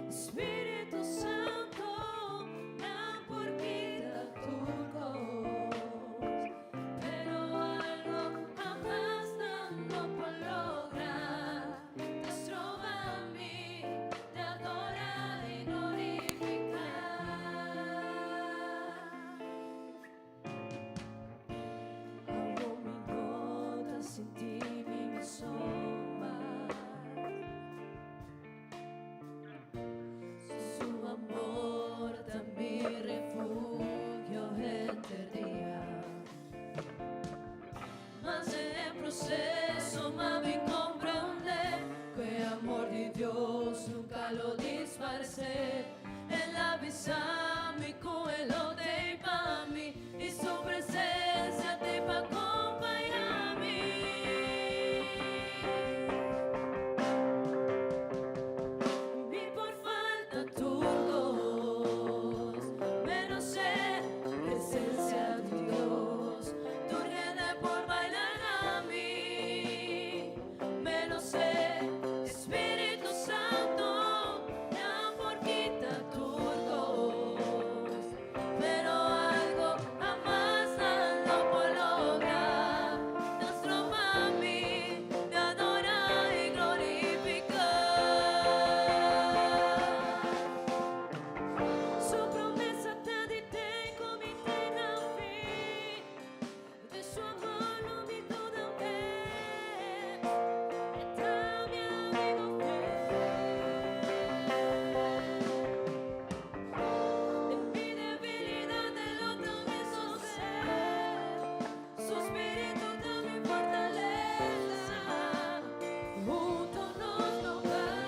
Espíritu Santo, na porquita turcos, pero algo jamás no puedo lograr. Te trova a mí, te adorar y glorificar. Hago mi gota sin ti, mi sombra. Su amor da mi refugio entre día. Mas é processo, mas me compreender que o amor de Deus nunca lo disfarce. Él avisa mi que lo dei para mí y su presencia te va a acompañar a mí. Ni por falta tu voz, menos sé presencia de Dios. Tu rede por bailar a mí, menos sé Espíritu Santo, na porquita tu voz, pero algo jamás no puedo lograr. Nos trova a mí, te adorar y glorificar. Su promesa te di tengo mi eterna fe, de su amor lo vi toda vez, está mi amigo fiel. En mi debilidad él otra vez ser, su espíritu da mi fortaleza, juntos nos tocar.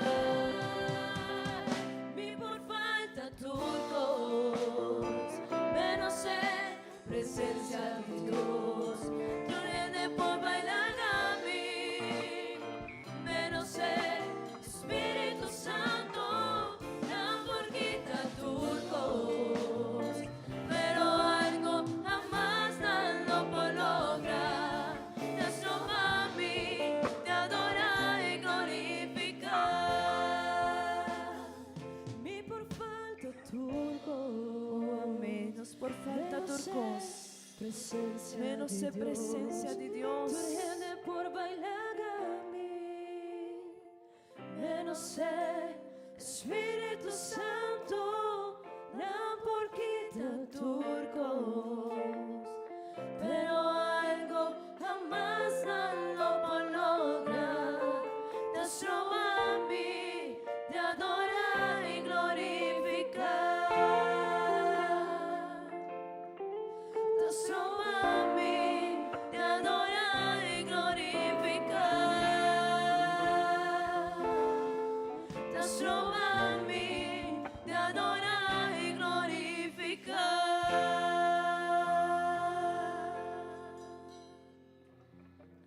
Mi por falta turcos, menos sé presencia de Dios. Tu rede por bailar a mí, menos sé Espíritu Santo, na porquita turcos, pero algo jamás no puedo lograr. Te trova a mí, te adorar y glorificar. Mi por falta turcos, Menos por falta turcos, presencia menos de sé presencia de Dios. Tu rede por bailar a mí, menos sé Espíritu Santo, na porquita turcos, pero algo jamás no puedo lograr. Te trova a mí, te adorar y glorificar. Te trova a mí, te adorar y glorificar. Te trova a mí, te adorar y glorificar.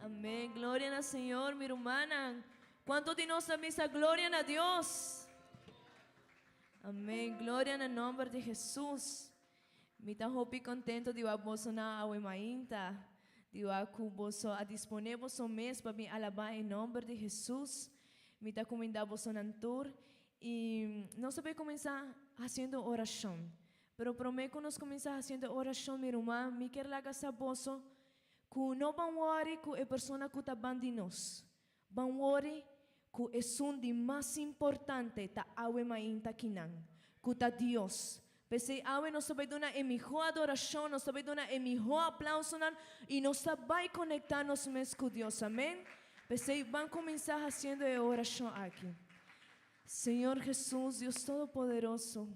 Amén. Gloria al Señor, mi hermana. ¿Cuántos de nosotros misa gloria a Dios? Amém. Glória no nome de Jesus. Me tá hopi contento de você na awe mainta. De aku boso a disponer vosso mês para me alabar em nome de Jesus. Me tá comendar vosso nantur e nós vamos começar fazendo oração. Pero prometo nós começar fazendo oração, minha irmã. Me quer lagar saboso que não vão worry que é pessoa que tá bandinos. Vão worry que é um de mais importante ta awe mainta kinan. Que ta Deus. Pese awe nos vai dar a melhor adoração, nos vai dar a melhor aplauso e nos vai conectar nos mesmos com Deus. Amém? Pese vão começar fazendo a oração aqui. Senhor Jesus, Deus Todo-Poderoso,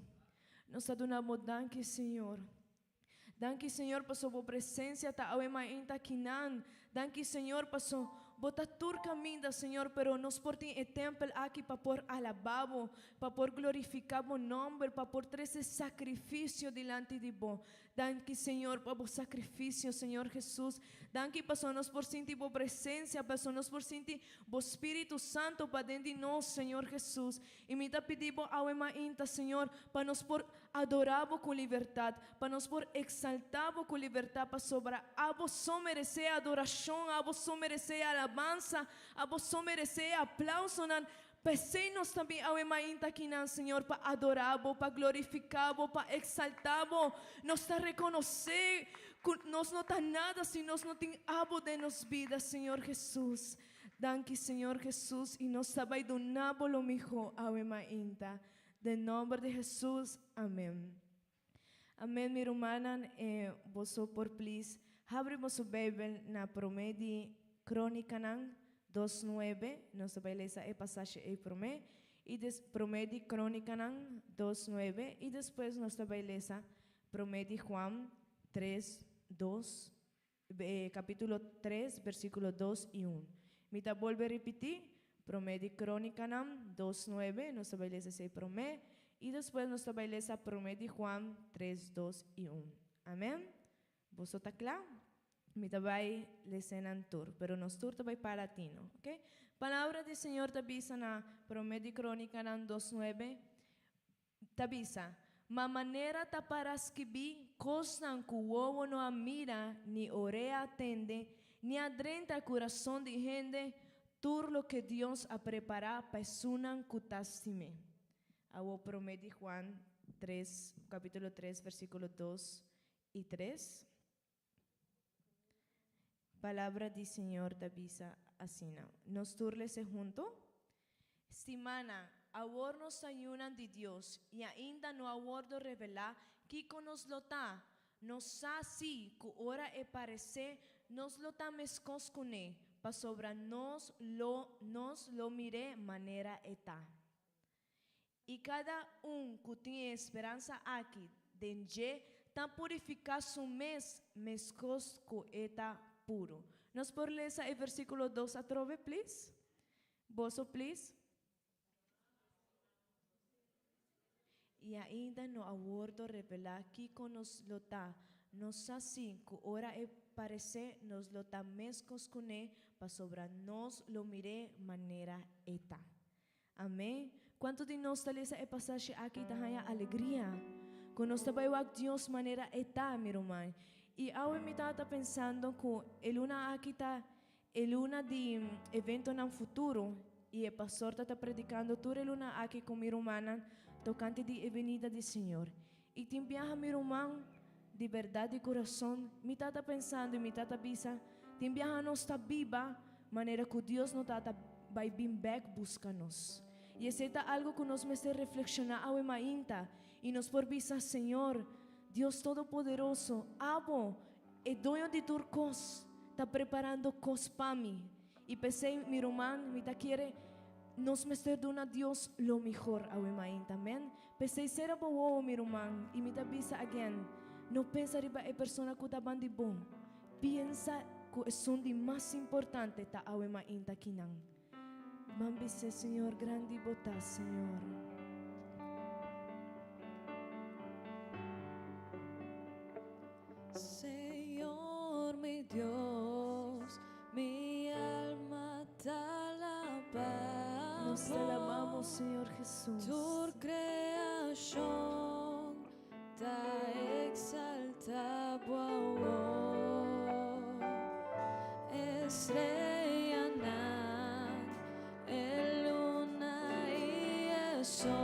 nos adoramos, danke, Senhor. Danke, Senhor, por sua presença, ta awe mainta kinan. Danke, Senhor, por sua Bota tur caminho, Senhor, pero nos por ti templo aqui para por alababo, para por glorificar o nome, para por ter esse sacrifício delante de vós. Danke, Senhor, para o sacrifício, Senhor Jesus. Danke, para nos por sentir a presença, para nos por sentir o Espírito Santo para dentro de nós, Senhor Jesus. E me dá pedido ao emainta, Senhor, para nos por adorar com liberdade, para nos por exaltar com liberdade, para sobrar. A vos só merecer adoração, a vos só merecer alabança. alabanza, a vos merece aplauso, nan. Pesemos também ao emainta aqui, Senhor, para adorar, para glorificar, para exaltar, nós está reconhecer que nós não tá nada se nós não tem abo de nos vida, Senhor Jesus. Danke, Senhor Jesus, e nós vai donar lo melhor ao emainta. De nome de Jesus, amém. Amém, minha irmã, você por please, abre vosso Bíblia na Promedi Crônica 2:9, nós vamos ler a passagem aí Promedi, e Promedi Crônica 2:9, e depois nós vamos ler Promedi Juan 3:2, capítulo 3, versículo 2 e 1. Mita volve a repetir, Promedi Crônica 2:9, nós vamos ler esse Promedi, e depois nós vamos ler Promedi Juan 3:2 e 1. Amém? Você está claro? Mita vai lesenan tur, pero nos tur vai para tino, ok? Palavra do Senhor tabisa na Promedi Crônica 2:9, tabisa, ma maneira ta para escrever coisas que o ovo não admira, ni oreia atende, ni adrenta coração de gente, tur lo que Deus a preparar para sunan cutastime. Awo Promedi Juan 3, capítulo 3, versículo 2 e 3. Palavra do Senhor tabisa assim. Nos turlese junto. Semana, agora nos ayunan de Deus e ainda no aguardo revelar que nos lo tá. Nos assim que ora é parecer, nos lo tá mescos com ele, para sobra nos lo mire maneira eta. E cada que tem esperança aqui, denge, tá purificar su mescos com eta puro. Nos por ler o versículo 2 a trove, please. Boso, please. E ainda no aguardo revelar que nos lo tá. Nos assim, que ora é parecer, nos lo tá mescos com ele, para sobra nos lo mire maneira eta. Amém? Quanto de nós está lesa a passagem aqui, tá alegria. Quando nós trabalhamos com Deus maneira eta, meu irmão. E eu me estava pensando que ele aqui está, ele de evento no futuro, e o pastor está predicando toda ele aqui com minha irmã, tocante de venida do Senhor. E tem viaja meu irmão, de verdade de coração, me estava pensando e me estava pensando, tem viaja nós está viva, maneira que Deus não está vai vir back buscar-nos. E esse é algo que nós me reflexionar ao emainta, e nos por visa, Senhor, Deus Todo-Poderoso, abo, é dono de turcos, está preparando cos para mim. E pensei, meu irmão, me está querendo, nos me está dando a Deus lo melhor ao emainta, amém? Pensei, será bom, meu irmão, e me está visa again, não pensa riba é pessoa que está bem de bom, pensa que é de mais importante tá ao emainta aqui não. Vamos dizer, Senhor, grande e botar, Senhor. Señor, mi Dios, mi alma te alaba. Nos te alabamos, Señor Jesús. Tu creación te exalta, estrella, el luna y el sol.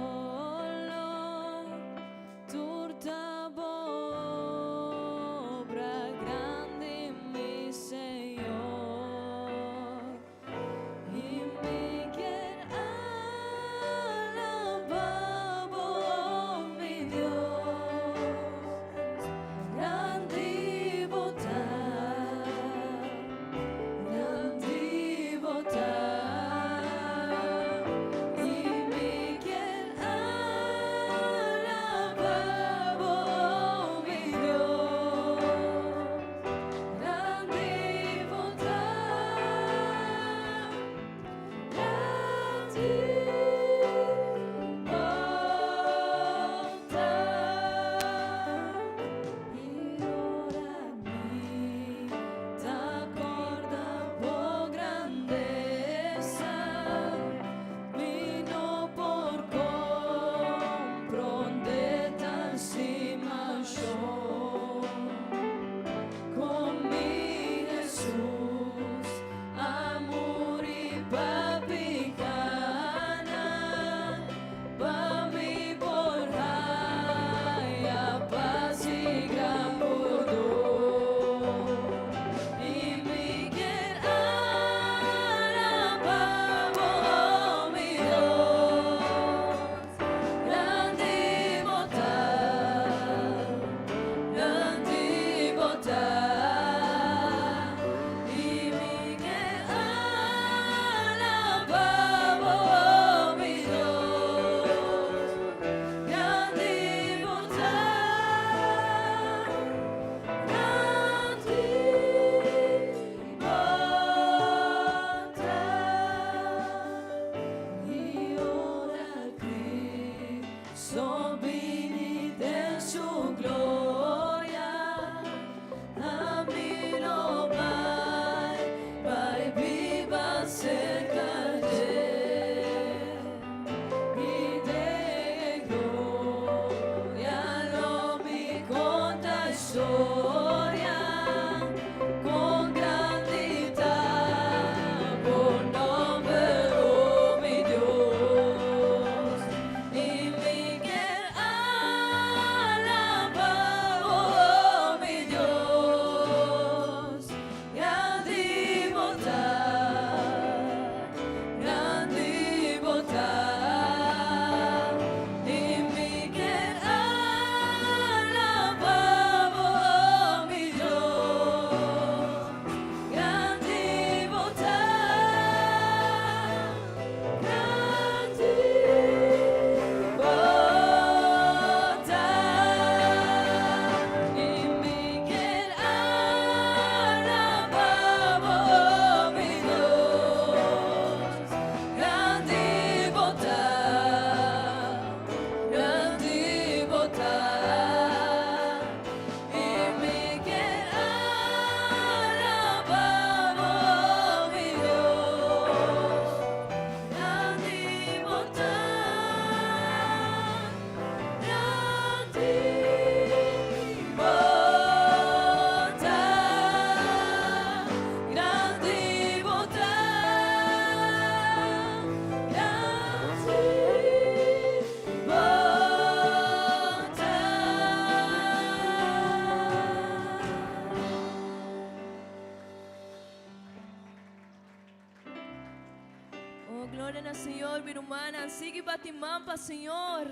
Senhor, minha irmã, sigue batimampa, Senhor.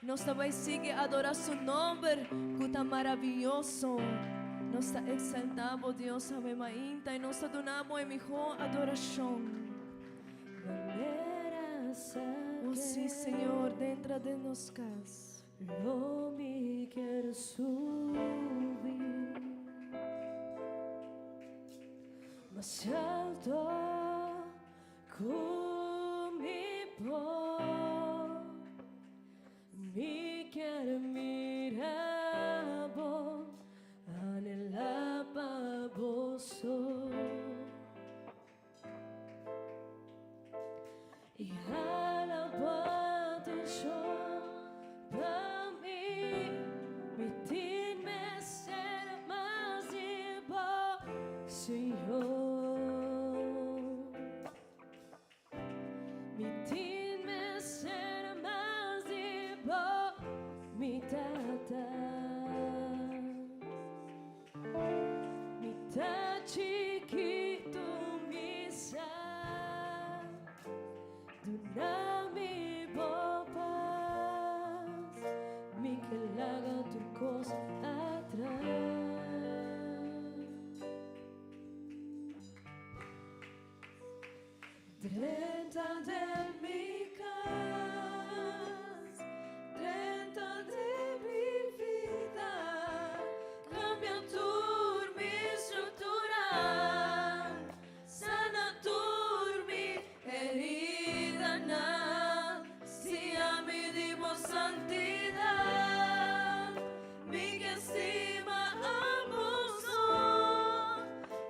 Nós também sigue adorar seu nome, que está maravilhoso. Nós está exaltamos, Deus, a minha ainda, e nós adoramos a melhor adoração. Oh, sim, Senhor, dentro de nós casa. Lo me quero subir mais alto comigo, me quero mirar, anelapa bolso e alaba tu show para mim, me tin me ser mais bom, Senhor, me tin me ser mais bom, me tata, me tá chiquito, me sa, do nami bopas, me que laga turcos atrás. Dentro de mi casa, dentro de mi vida, cambia mi estructura, sana mi herida, si a mi dimos santidad, mi que estima abuso,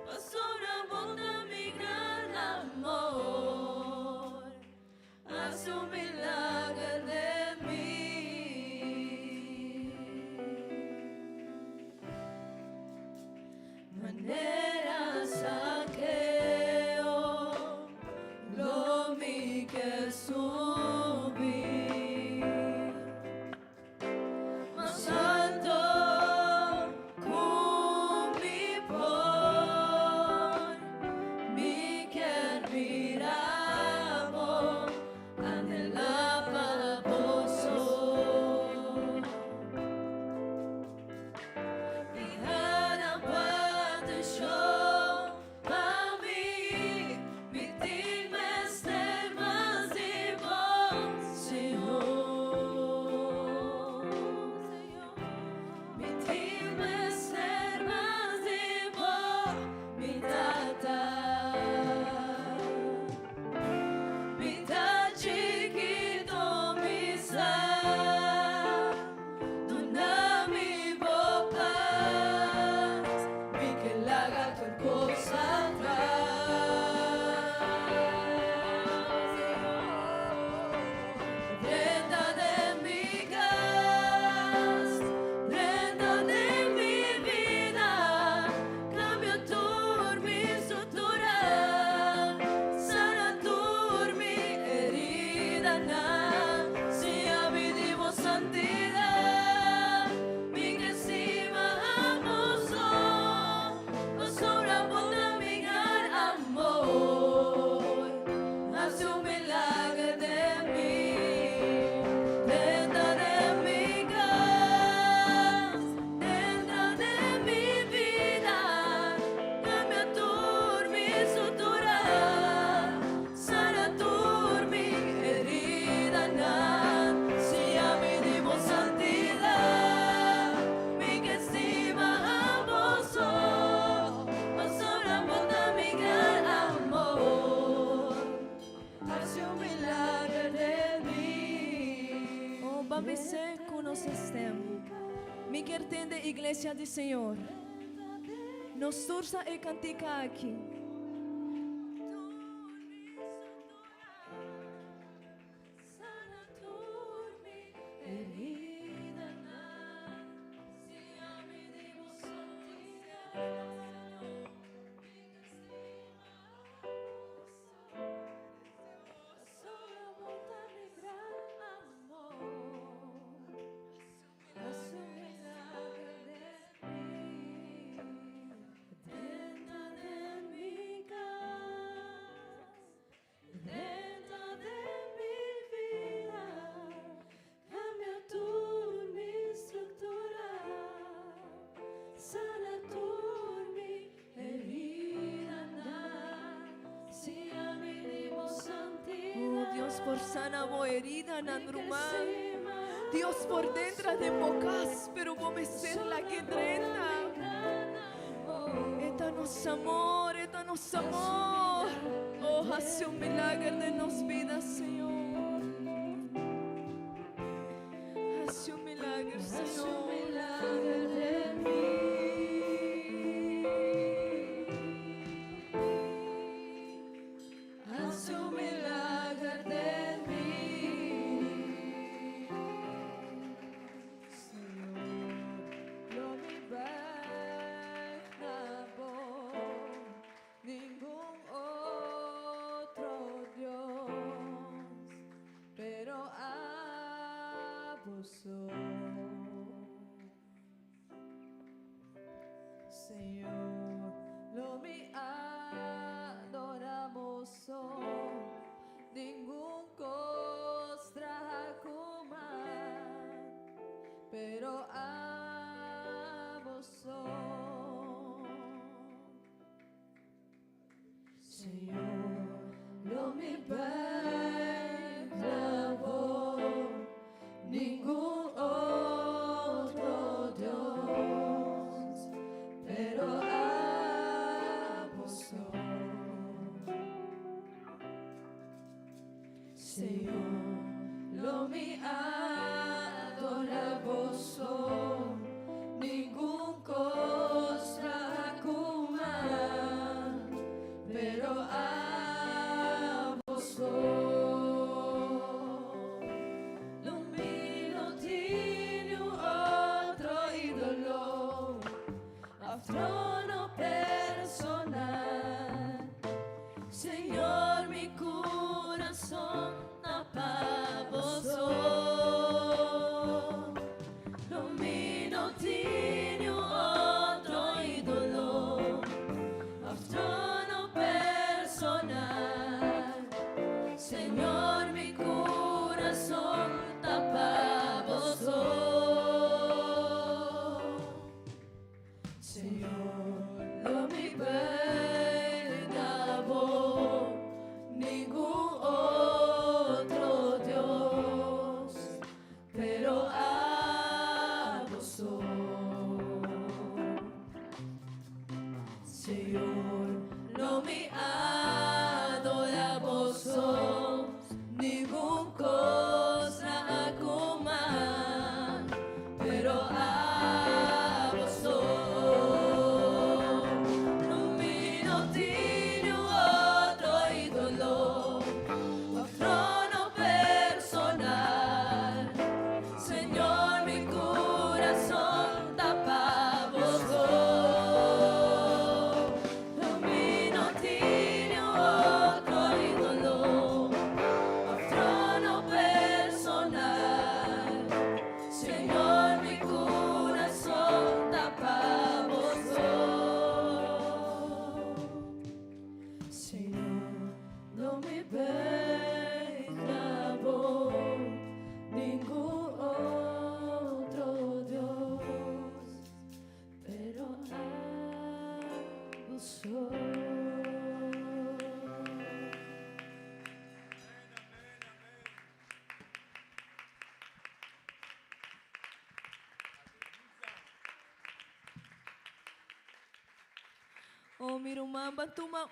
pasó una bonda mi gran amor, hace un milagro de mí. Manera saqueo, lo mi que subí más alto con mi que miramos anhelaba pozo y anapate show para mí, mi team este más vivo, Señor, mi team este más vivo, mi tata, mi ta chiquito, mi sa, tu nami bocas, mi que laga tu cosa dentro de mi casa, dentro de mi vida, cambio mi estructura, sana mi herida, si a mi divo santidad, mi que estima abuso, no sobra bonda mi gran amor, hace un milagro de mí, dentro de mi casa, dentro de mi vida, cambia mi estructura, sana mi herida, si a mi dimos santidad, mi que estima abuso, no sobra bonda mi gran amor, hace un milagro de mí. Oh, vamos ser com nós estamos. Me quer tende igreja do Senhor. Nos sursa e cantica aqui. Sana mi herida, si a mi dimos santidad, mi que estima abuso, solo monta mi gran amor, haz un milagro de mí, dentro de mi na bo herida nan rumán. Dios por dentro de bocas, pero vos me ser la que drena. Eta nos amor, eta nos amor. Oh, hace un milagro de nos vidas, Señor. Hace un milagro, Señor. de mí. Haz un milagro de mí. Señor, no me basta ningún otro Dios, pero a vos Señor, lo me adoramos ningún costra comar, pero a vos Señor, lo me ningún otro Dios, pero a vos Señor, lo me adoramos ningún cosa comar, pero a vos lo mío tiene otro ídolo, a trono personal. Señor, mi corazón para vos. Lo mío tiene otro ídolo, a trono personal. Señor, mi corazón para vos. Señor, lo mi vos, ningún otro Dios, pero a vos. Señor, lo mi adoramos, ningún cosa comar, pero a vos. No miro tiene otro ídolo, a trono personal. Señor, mi corazón tapa vos. No miro tiene otro ídolo, a trono personal. Señor, mi corazón tapa vos. Señor, no me vos, ningún otro Dios, pero a vos. Oh, mi irmã, toma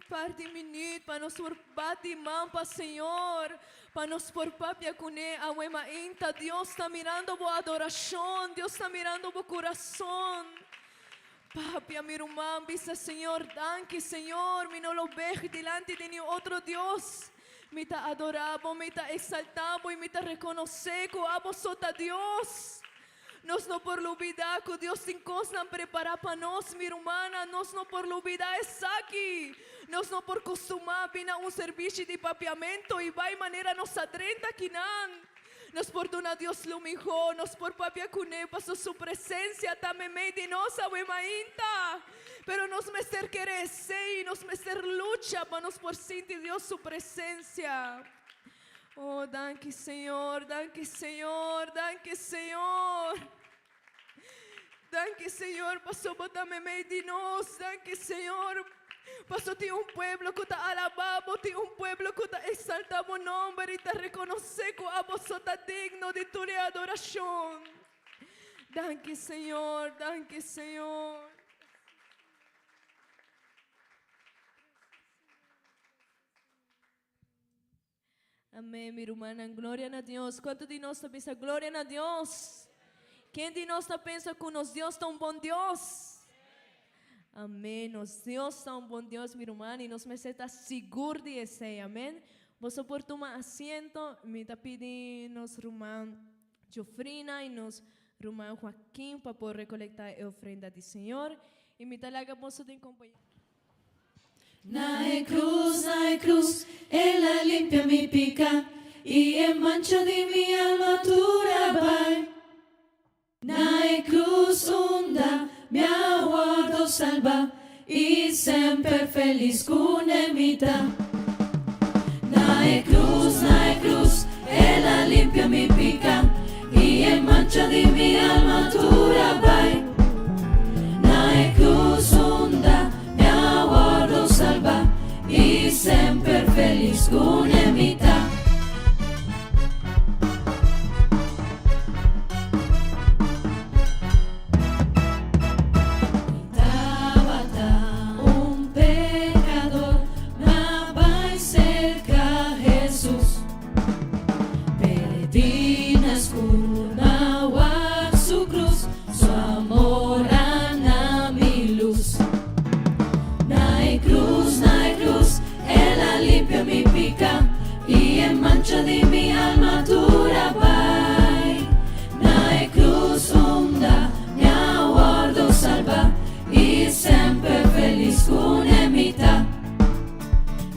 par de minutos para nos por bate mampa, Senhor, para nos por papia cune a uema inta. Deus está mirando boa adoração, Deus está mirando boa coração. Papi, mi irmã, dice Senhor, danke, Senhor, mi no lo vejo delante de nenhum outro Deus. Me ta adoramos, me ta exaltamos e me ta reconocemos a vos sota Deus. Nós não por olvidar que Deus tem coisas preparar para nós, minha irmã. Nós não por olvidar isso aqui. Nós não por costumar vir a serviço de papiamento e vai maneira nossa drenta aqui não. Nós por donar Deus lo mejor, nós por papia cune, para sua presença também meio de nossa ainda. Pero nós me ser querer ser, nós me ser luta para nós por sentir Deus sua presença. Oh, danke Senhor, danke Senhor, danke Senhor. Danke Senhor, passou botar-me meio de nós. Danke Senhor, Pastor, ti un pueblo que te alabamos, ti un pueblo que te exaltamos nombre y te reconocemos a vos sos digno de tu adoración. Danke, Señor, danke, Señor. Amém, minha irmã, glória a Deus. Quanto de nós pensa glória a Deus? Quem de nós pensa que nosso Deus é um bom Deus? Amém, nosso Deus é um bom Deus, minha irmã, e nós está seguro de ser, amém? Você pode tomar assento, me está pedindo nosso irmão Jofrina e nosso irmão Joaquim para poder recolectar a ofrenda do Senhor. E me está lá que você tem companhia. Na cruz, ella limpia mi pica y el mancho de mi alma vai. Na cruz onda mi aguardo salva y sempre feliz con emita. Na cruz, ella limpia mi pica y el mancho de mi alma vai. Na cruz onda mi aguardo salva y sempre feliz con emita. Un pecador, ma vai cerca Jesús. Peregrinas curva su cruz, su amor ana mi luz. Na cruz, ella limpia mi pica y el mancha de mi alma vai. Na cruz onda mi aguardo salva y sempre feliz con emita.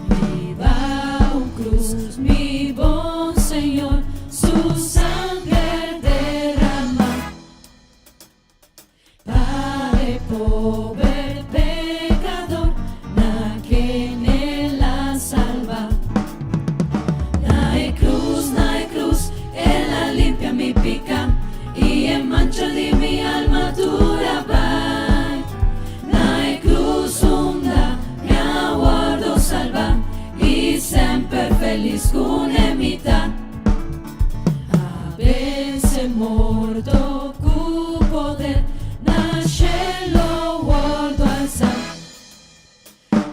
Viva un cruz, mi buen Señor, su sangre derrama para el pobre pecador, na quien él la salva. Na cruz, ella limpia mi pica y el mancha de mi alma vai. Na cruz onda mi aguardo salva y sempre feliz con emita. A vence morto cu poder na cielo guardo alza.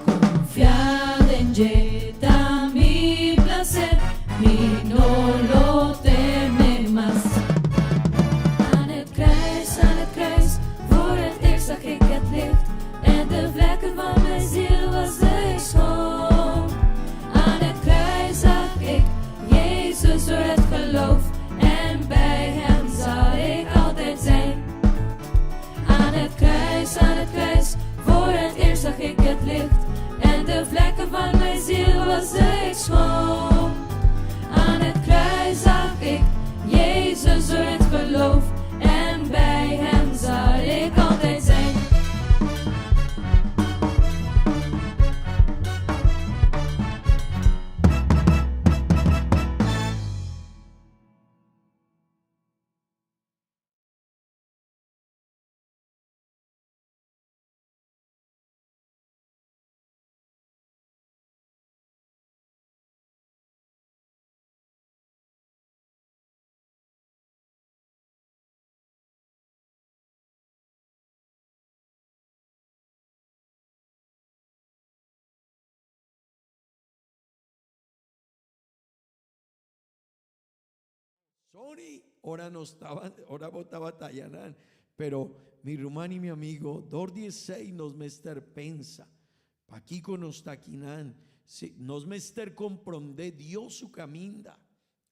Confiada en jeta mi placer, mi no lo teme más. Aan het kruis, voor het eerst zag ik het licht. En de vlekken van mijn ziel was ik schoon. Aan het kruis zag ik Jezus door het geloof. En bij hem zal ik altijd zijn. Aan het kruis, voor het eerst zag ik het licht. En de vlekken van mijn ziel was ik schoon. Aan het kruis zag ik Jezus door het geloof. En bij hem zal ik altijd zijn. Sorry, ora botava tallanan, pero mi hermano y mi amigo, 2:16 nos mester pensa, aquí con nos taquinan, nos mester comprende Dios su caminda,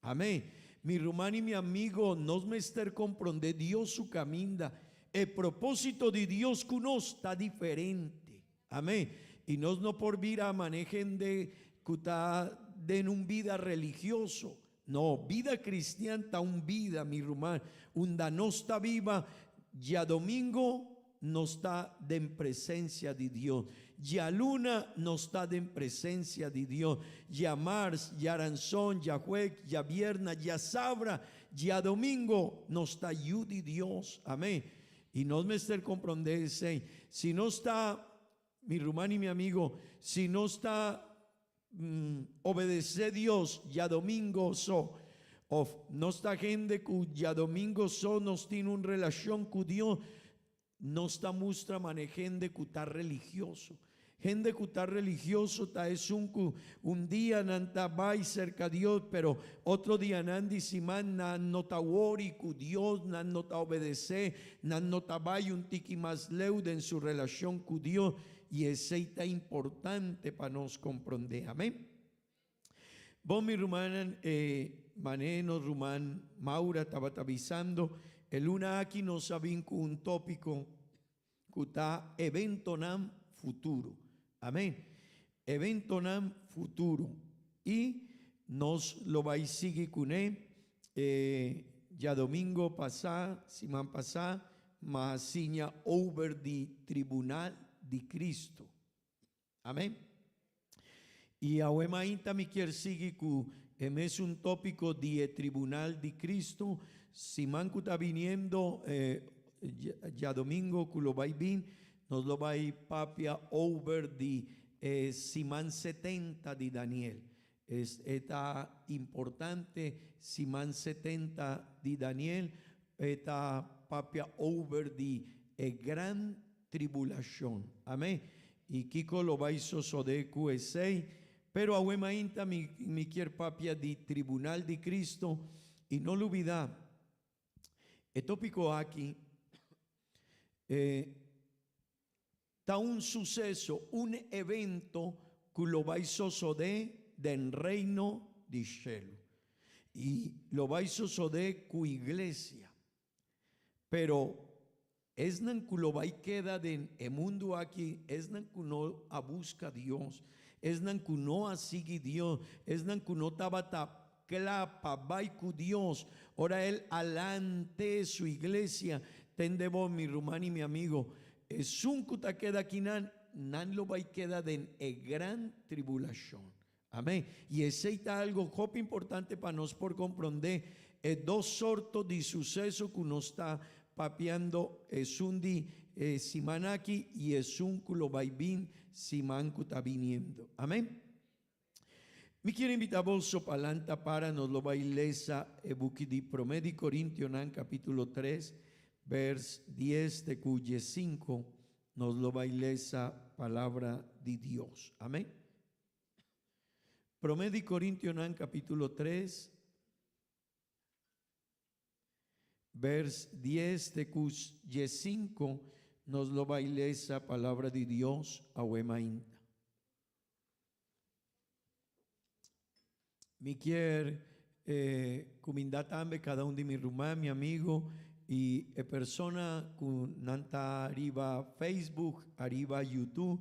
amén. Mi hermano y mi amigo, nos mester comprende Dios su caminda, el propósito de Dios con nos está diferente, amén. Y nos no por vida manejen de un vida religioso. No, vida cristiana está un vida, mi hermano, unda no está viva, ya domingo no está en presencia de Dios, ya luna no está en presencia de Dios, ya mars, ya aranzón, ya jueves, ya viernes, ya sabra, ya domingo no está yu de Dios, amén. Y no me esté comprender, si no está mi hermano y mi amigo, si no está obedece Dios, ya domingo so, no está gente cuya domingo so nos tiene una relación con Dios, no está muestra gente que está religioso. Gente que está religioso es un día nanta va cerca de Dios, pero otro día nandi siman no ta wori ku Dios, no ta obedece, no ta vaya un tiki más leude en su relación con Dios, y ese está importante para nos comprender. Amén. Vos mi rumanan, manenos rumán, Maura estaba avisando, el luna aquí nos saben con un tópico que está evento nam futuro. Amén. Evento nam futuro. Y nos lo va a seguir con él. Ya domingo pasado, semana pasada, más siña over the tribunal de Cristo. Amén. Y ahora me quiere seguir con es un tópico de tribunal de Cristo. Si manco está viniendo ya domingo que lo va a vir, nos lo va a ir papia over de Simán 70 de Daniel. Está importante Simán 70 de Daniel, está papia over de gran tribulación. Amén. Y Kiko lo va a hizo de QS6, pero ahora mi quiere papia de tribunal de Cristo, y no lo olvida. El tópico aquí está un suceso, un evento que lo va a suceder del reino de cielo, y lo va a suceder con iglesia, pero es nan que lo va a quedar en el mundo aquí, es nan que no a busca Dios, es nan que no a sigue Dios, es nan que no estaba clapa, va con Dios. Ahora él alante su iglesia, tende vos mi rumán y mi amigo, es un que te queda aquí nan lo va a quedar en gran tribulación. Amén. Y ese está algo importante para nos por comprender dos sortos de suceso que nos está papeando, es un di simanaki y es un que lo va a vir siman que está viniendo. Amén. Me quiero invitar vos palanta para nos lo va a ilesa buki di Promedi Corintianan capítulo 3 vers 10 de cuye 5 nos lo va a ilesa palabra de Dios. Amén. Promedi Corintianan capítulo 3 vers 10 de cuye 5 nos lo va a ilesa palabra de Dios a Wemainta. Mi quiero comindar también cada uno de mi rumán, mi amigo, y persona con nanta arriba Facebook, arriba YouTube,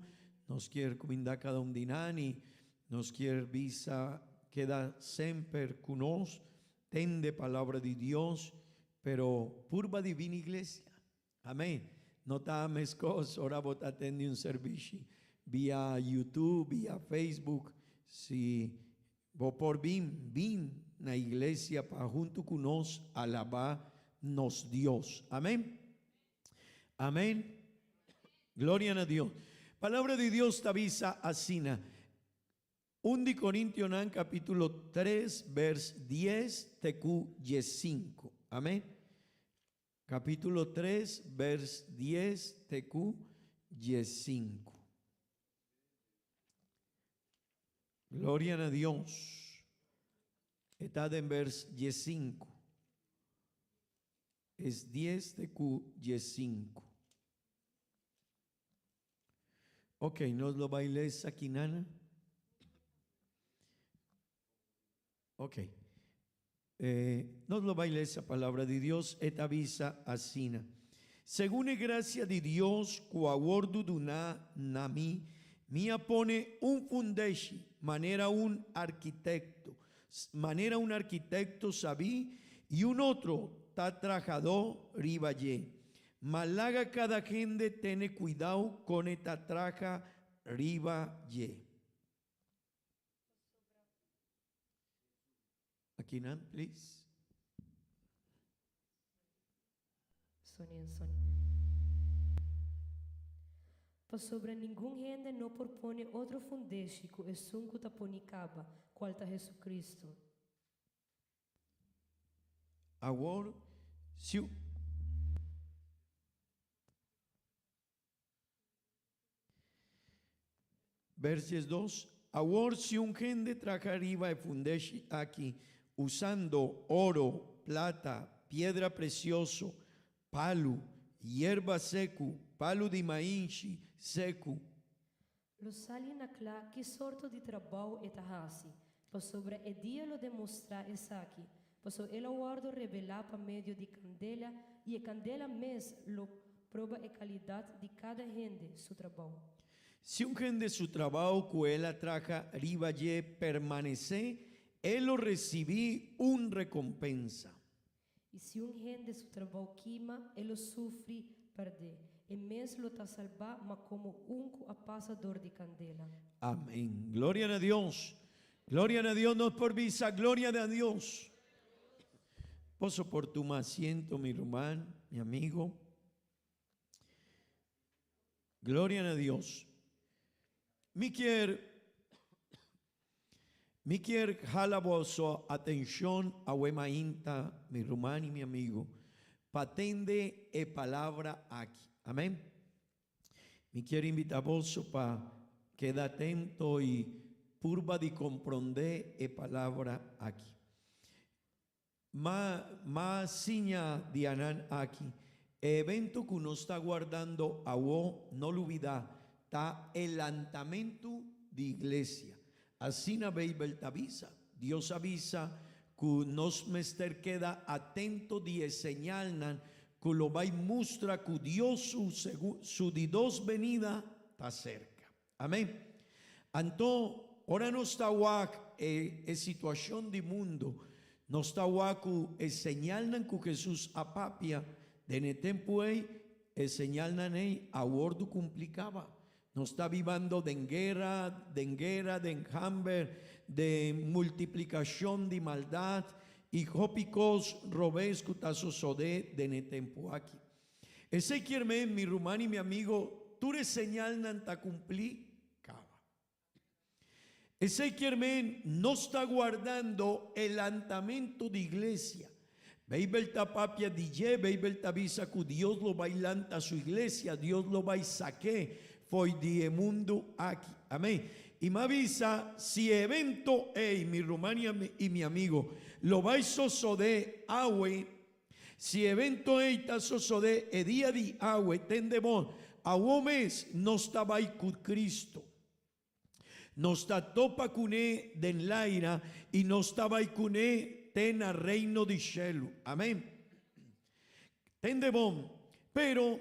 nos quiere comindar cada uno de nani, nos quiere visa, queda siempre con nos, tende palabra de Dios, pero purba divina iglesia. Amén. No está mezcos, ahora vos atende un servicio vía YouTube, vía Facebook, si vos por bin na iglesia para junto con nos alabar nos Dios. Amén. Amén. Gloria a Dios. Palabra de Dios te avisa asina. 1 Corintios capítulo 3 vers 10 tecu 5. Amén. Capítulo 3 vers 10 tecu 5. Gloria a Dios. Está en vers 5. Es 10 de Q5. Ok, nos lo bailes aquí, Nana. Ok. Nos lo bailes esa palabra de Dios. Esta avisa asina. Según la gracia de Dios, cuawordu duna nami, mía pone un fundeshi, manera un arquitecto sabí, y un otro tatrajador ribaye. Malaga cada gente tiene cuidado con esta traja ribaye. Aquí, Nan, please. Pois sobre ninguém rende não propõe outro fundéstico e sunco taponicaba, qual está Jesus Cristo. Agora, se o- Versos 2. Agora, se gente traga arriba e fundece aqui, usando oro, plata, piedra precioso, palo, hierba seco, palo de maíz seco, Lo sali na clá que sorto de trabalho e tahasi, pois sobre e dia lo demonstrar esaqui, pois ele guardo revelar para meio de candela e a candela mes lo prova a qualidade de cada gente su trabalho. si un gente su trabajo que él traja arriba y permanece, él lo recibí un recompensa. E se gente su trabalho queima, ele sofre perder, e mes lo ta salvar, mas como a passador de candela. Amén. Gloria a Dios. Gloria a Dios, no por visa, gloria a Dios. Poso por tu asiento, mi hermano, mi amigo. Gloria a Dios. Mi quier jala vosso atención a Wemainta, mi hermano y mi amigo. Patende e palabra aquí. Amén. Mi quiero invitar vos para quedar atento y purba de comprender e palabra aquí. Más siña de anan aquí. Evento que uno está guardando a vos, no lo olvida, está el lanzamiento de iglesia. Así na Biblia avisa. Dios avisa que nos mester queda atento de señal que lo va y muestra que Dios su de dos venida está cerca. Amén. Entonces, ahora no está en situación de mundo, no está que señalan que Jesús apapia, de en tiempo señalan a bordo complicaba. No está viviendo de guerra, de enjambre, de multiplicación de maldad y jópicos robés que está sucede de en tiempo aquí. Ese quiere mi rumano y mi amigo, tú eres señal nanta cumplir. Ese quiere no está guardando el lanzamiento de iglesia. Bibel tapapia DJ, Bibel avisa que Dios lo bailanta a su iglesia, Dios lo va y saque, fue de mundo aquí. Amén. Y me avisa si evento, mi Rumania y mi amigo, lo vais sosode agüe, si evento está sosode el día de agüe, tendemos a mes no estaba ahí con Cristo. No está topa cune den laira y no estaba ahí cune tena reino de cielo. Amén. Tendemos, pero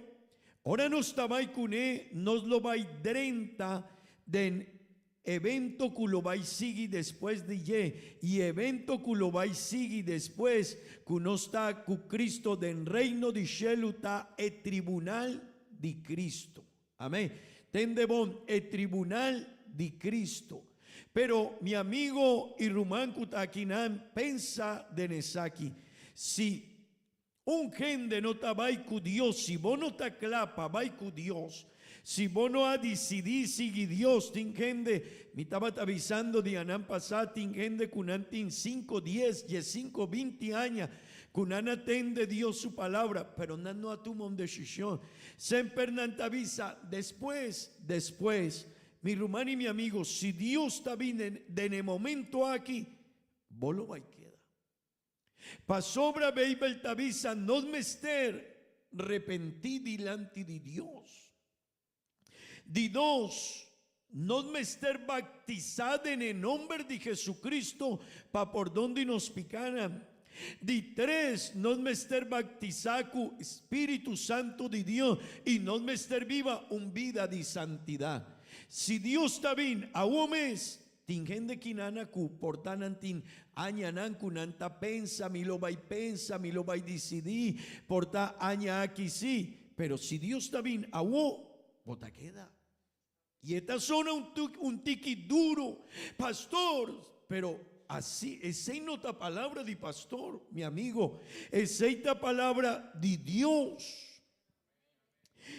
ahora no estaba ahí cune, nos lo va a drenta den evento que lo va a seguir después de ye y evento que lo va a seguir después que no está con Cristo den reino de cielo está el tribunal de Cristo. Amén. Tendemos el tribunal de Cristo. Pero mi amigo y Rumán Kutakinan pensa de Nesaki, si un gente no está con Dios, si vos no te clapa, va con Dios, si vos no has decidido seguir Dios, tin gente, me estaba avisando de anan pasado, tin gente con antin 5, 10, 5, 20 años, con atende Dios su palabra, pero no a tu decisión. Siempre te avisa, después, mi hermano y mi amigo, si Dios está bien en el momento aquí, vos lo vais a quedar. Pa sobra Bibel te avisa, no me esté arrepentí delante de Dios. De dos, no me esté bautizado en el nombre de Jesucristo, pa por donde nos picaran. De tres, no me esté bautizado con Espíritu Santo de Dios y no me esté viva una vida de santidad. Si Dios está bien, a un mes, tingende kinana ku portanantin añanan kunanta pensa, mi lo va y pensa, mi lo va y decidir, porta aña aquí sí, pero si Dios está bien, a un bota queda. Y esta zona un tiki duro, pastor, pero así, esa no es palabra de pastor, mi amigo, esa es palabra de Dios.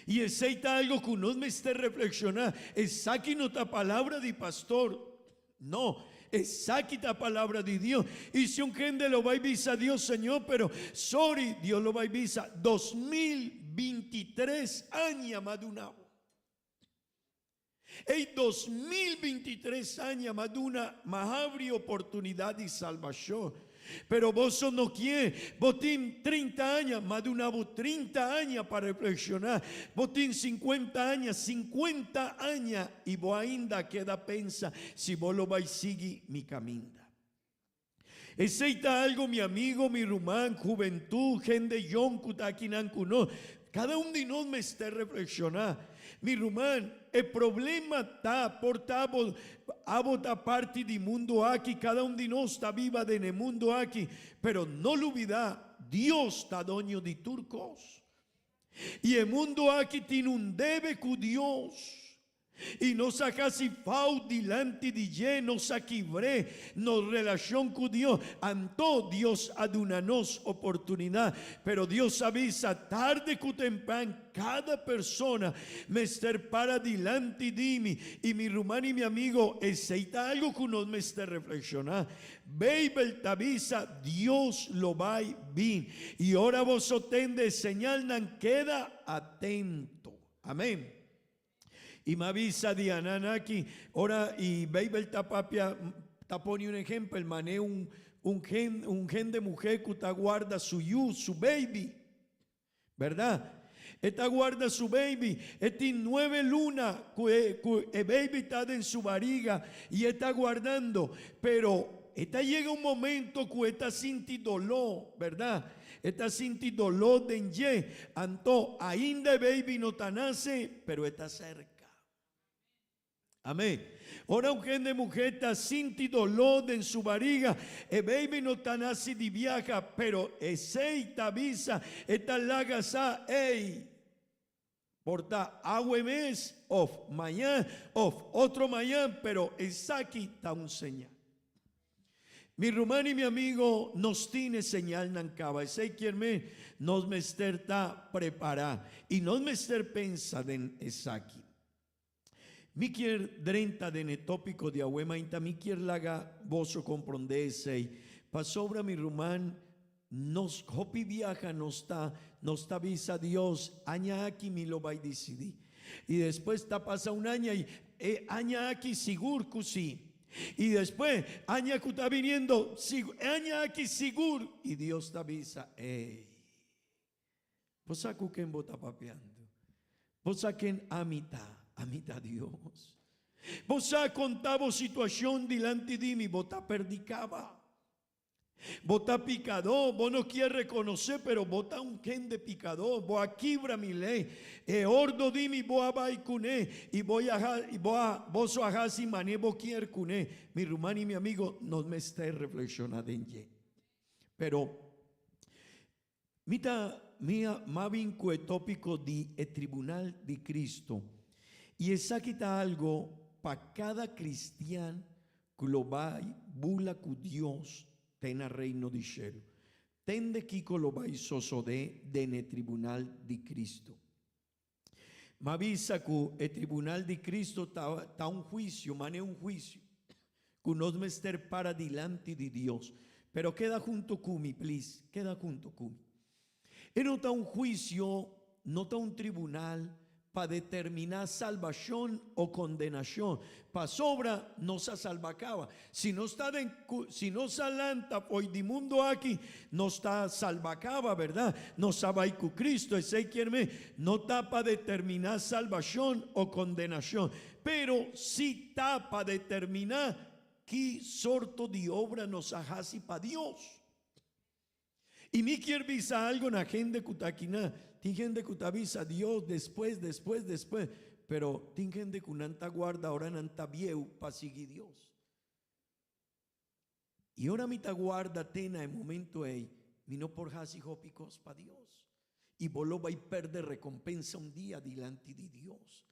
E aceita algo que nós me está reflexionar. Essa aqui não está a palavra de pastor. Não. Essa aqui está a palavra de Deus. E se gente lo vai visar a Deus, Senhor, pero sorry, Deus lo vai visar. 2023 anos, Maduna. Em 2023 anos, Maduna, mas abre oportunidade de salvação. Pero vos no quieres, vos tenés 30 años, más de una voz 30 años para reflexionar, vos tenés 50 años, y vos ainda queda pensa si vos lo vais seguir mi camino. Aceita algo, mi amigo, mi rumán, juventud, gente young, kutakinankuno. Cada uno de nosotros me está reflexionando. Mi rumán, el problema está por a botar parte del mundo aquí. Cada uno de nosotros está viva en el mundo aquí. Pero no lo olvida, Dios está dueño de turcos. Y el mundo aquí tiene un debe con Dios. Y nos casi fau delante de Dios, nos quibré, nos relación con Dios. Anto Dios adunanos oportunidad, pero Dios avisa tarde que temprano cada persona me estar para delante de mí. Y mi hermano y mi amigo, aceita algo que nos me esté reflexionando. Bible te avisa, Dios lo va bien. Y ahora vos tende señal, nan queda atento. Amén. Y me avisa Diana aquí, ahora y Bible tapapia, tapone un ejemplo, el mané un gen de mujer que te guarda su baby, ¿verdad? Esta guarda su baby, este 9 lunas, el baby está en su barriga y está guardando, pero esta llega un momento que está sintiendo dolor, ¿verdad? Está sintiendo dolor de enye, anto, ainda el baby no te nace, pero está cerca. Amén. Ahora un gente de mujer está sintiendo dolor en su barriga. El baby no está nace de viaja, pero ese te avisa, esta lagasa, ey, porta agua mes, of mañana, of otro mañana, pero esa aquí está un señal. Mi hermano y mi amigo nos tiene señal nancaba. Ese quien nos me está preparado y nos me está pensando en esa aquí. Mi quier drenta de tópico de aguema inta mi quier laga voso comprendese pa sobra mi rumán nos hopi viaja no está visa Dios aña aquí mi lo va a decidir y después está pasa un año y aña aquí sigur cusi y después aña que está viniendo aña aquí sigur y Dios te avisa pues saco que está papeando pues saquen amita Dios. Vos contado situación delante de mí, vos perdicaba. Vos picador, vos no quieres reconocer, pero vos un gen de picador, vos quibra mi ley. Ordo de mí, vos abaicune, y vos ajasi mané, vos quier cune. Mi rumán y mi amigo, no me esté reflexionando en ye. Pero, mía, más vinco tópico de el tribunal de Cristo. Y esa quita algo para cada cristiano que lo va bula con Dios tenga reino de cielo. Tende que lo va sosode en el tribunal de Cristo. Me avisa que el tribunal de Cristo está un juicio, mané un juicio, que nos me estar para delante de Dios. Pero queda junto con mi, please, queda junto con mi. Y no está un juicio, no está un tribunal para determinar salvación o condenación. Para sobra no se salvacaba. Si no se alanta hoy de mundo aquí, no está salvacaba, ¿verdad? No sabe con Cristo. Ese quiere no está para determinar salvación o condenación. Pero sí está para determinar qué sorto de obra nos hace para Dios. Y me quiere visar algo en la gente que está aquí. Tiene gente que te avisa Dios después, pero tiene gente que no guarda ahora no está viejo para seguir Dios. Y ahora mi te guarda tena en momento mi no por hasi hopicos para Dios. Y vos lo vais a perder recompensa un día delante de Dios.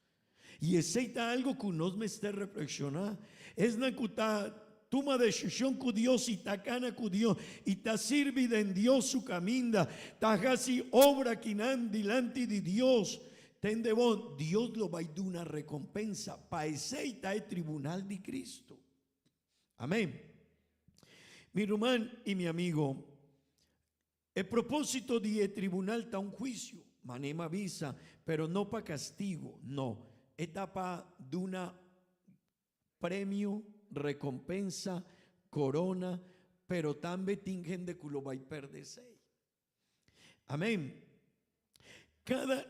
Y ese está algo que nos me esté reflexionando. Es na que toma decisión con Dios y ta cana con Dios y ta sirve en Dios su camina, ta hasi obra quinan delante de Dios, tende bon, Dios lo va a dar una recompensa. Para ese está el tribunal de Cristo. Amén. Mi hermano y mi amigo, el propósito de tribunal está un juicio. Manema avisa, pero no para castigo, no. Está para de una premio, recompensa, corona, pero también tingen de que lo va a perder. Amén.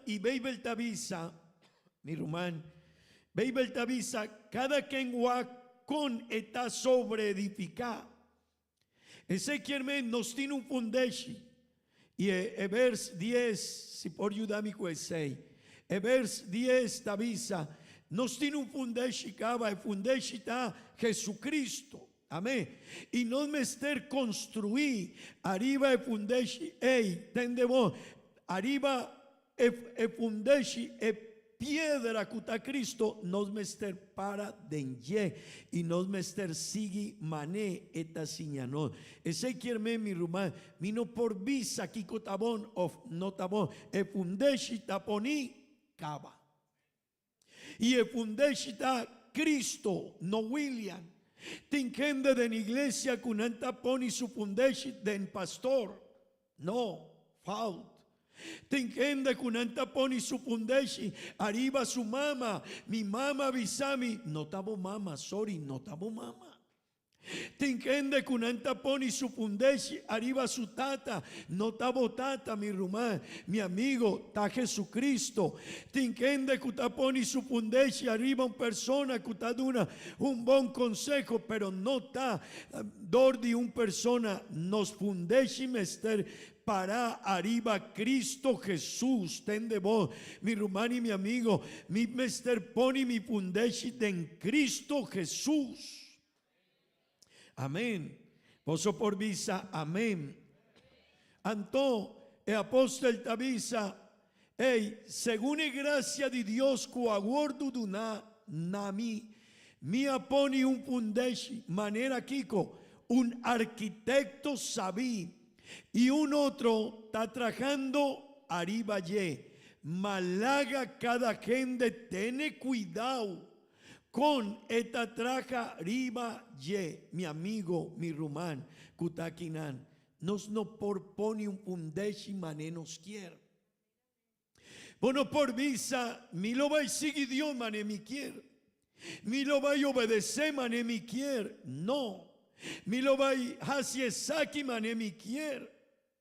Y Beibel te avisa, mi hermano, Beibel te avisa, cada quien con está sobre edificado. Ese quien nos tiene un fundeshi. Y el vers 10, si por ayudarme con 6, el vers 10 te avisa, nos tiene un fundeshi cava, el fundeshi está Jesucristo. Amén. Y no me esté construir arriba el fundeshi, tendemos arriba el fundeshi, piedra que está Cristo, nos mester para denye y nos mester sigue mané esta señanón. Ese quiere mi rumán, mi no por visa aquí cotabón of no tabón, el fundeshi taponi cava. Y el fundeshi está Cristo, no William. Tinkende de la iglesia con antaponi su fundeshi den pastor. No, fault. Tinkende con antaponi su fundeshi arriba su mama. Mi mama visami. No tabo mama, sorry, no tabo mama. Tinkende con antaponi su fundeshi arriba su tata. No tabo tata, mi rumán, mi amigo, ta Jesucristo. Tinkende con taponi su fundeshi arriba una persona que ta duna un buen consejo, pero no ta dor de un persona nos fundeshi mester para arriba Cristo Jesús. Tende vos, mi rumán y mi amigo, mi mester poni mi fundeshi en Cristo Jesús. Amén. Vos por visa, amén. Anto, el apóstol te avisa, según la gracia de Dios, coaguardo duna nami, mi aponi un fundeshi, manera kiko, un arquitecto sabí, y un otro está trabajando arriba ye. Malaga cada gente, tiene cuidado con esta traja riba ye, mi amigo, mi rumán, kutakinan, nos no porpone un pundeshi mané nos quiere. Bueno, por visa, mi lo va a seguir Dios mané mi quiere. Mi lo va a obedecer mané mi quiere. No. Mi lo va a hacer saki mané mi quiere.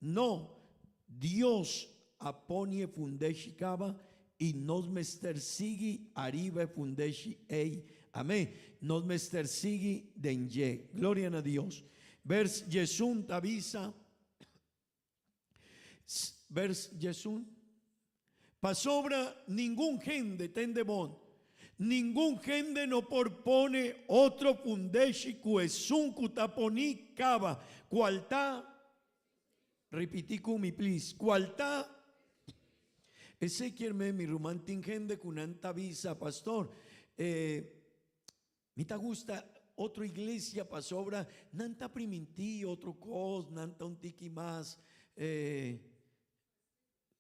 No. Dios aponie fundeshi kaba. Y nos mester sigi arriba fundeshi amén. Nos mester sigi denye. Gloria a Dios. Vers Yesun avisa. Vers Yesun. Pasobra ningún gente tendebon. Ningún gente no propone otro fundeshi cuesun cutaponi cava. Cualta. Repití mi please. Cualta. Ese quiere mi rumán tingende con anta visa, pastor. Me te gusta otra iglesia pasobra, nanta priminti, otro cos, nanta un tiki más.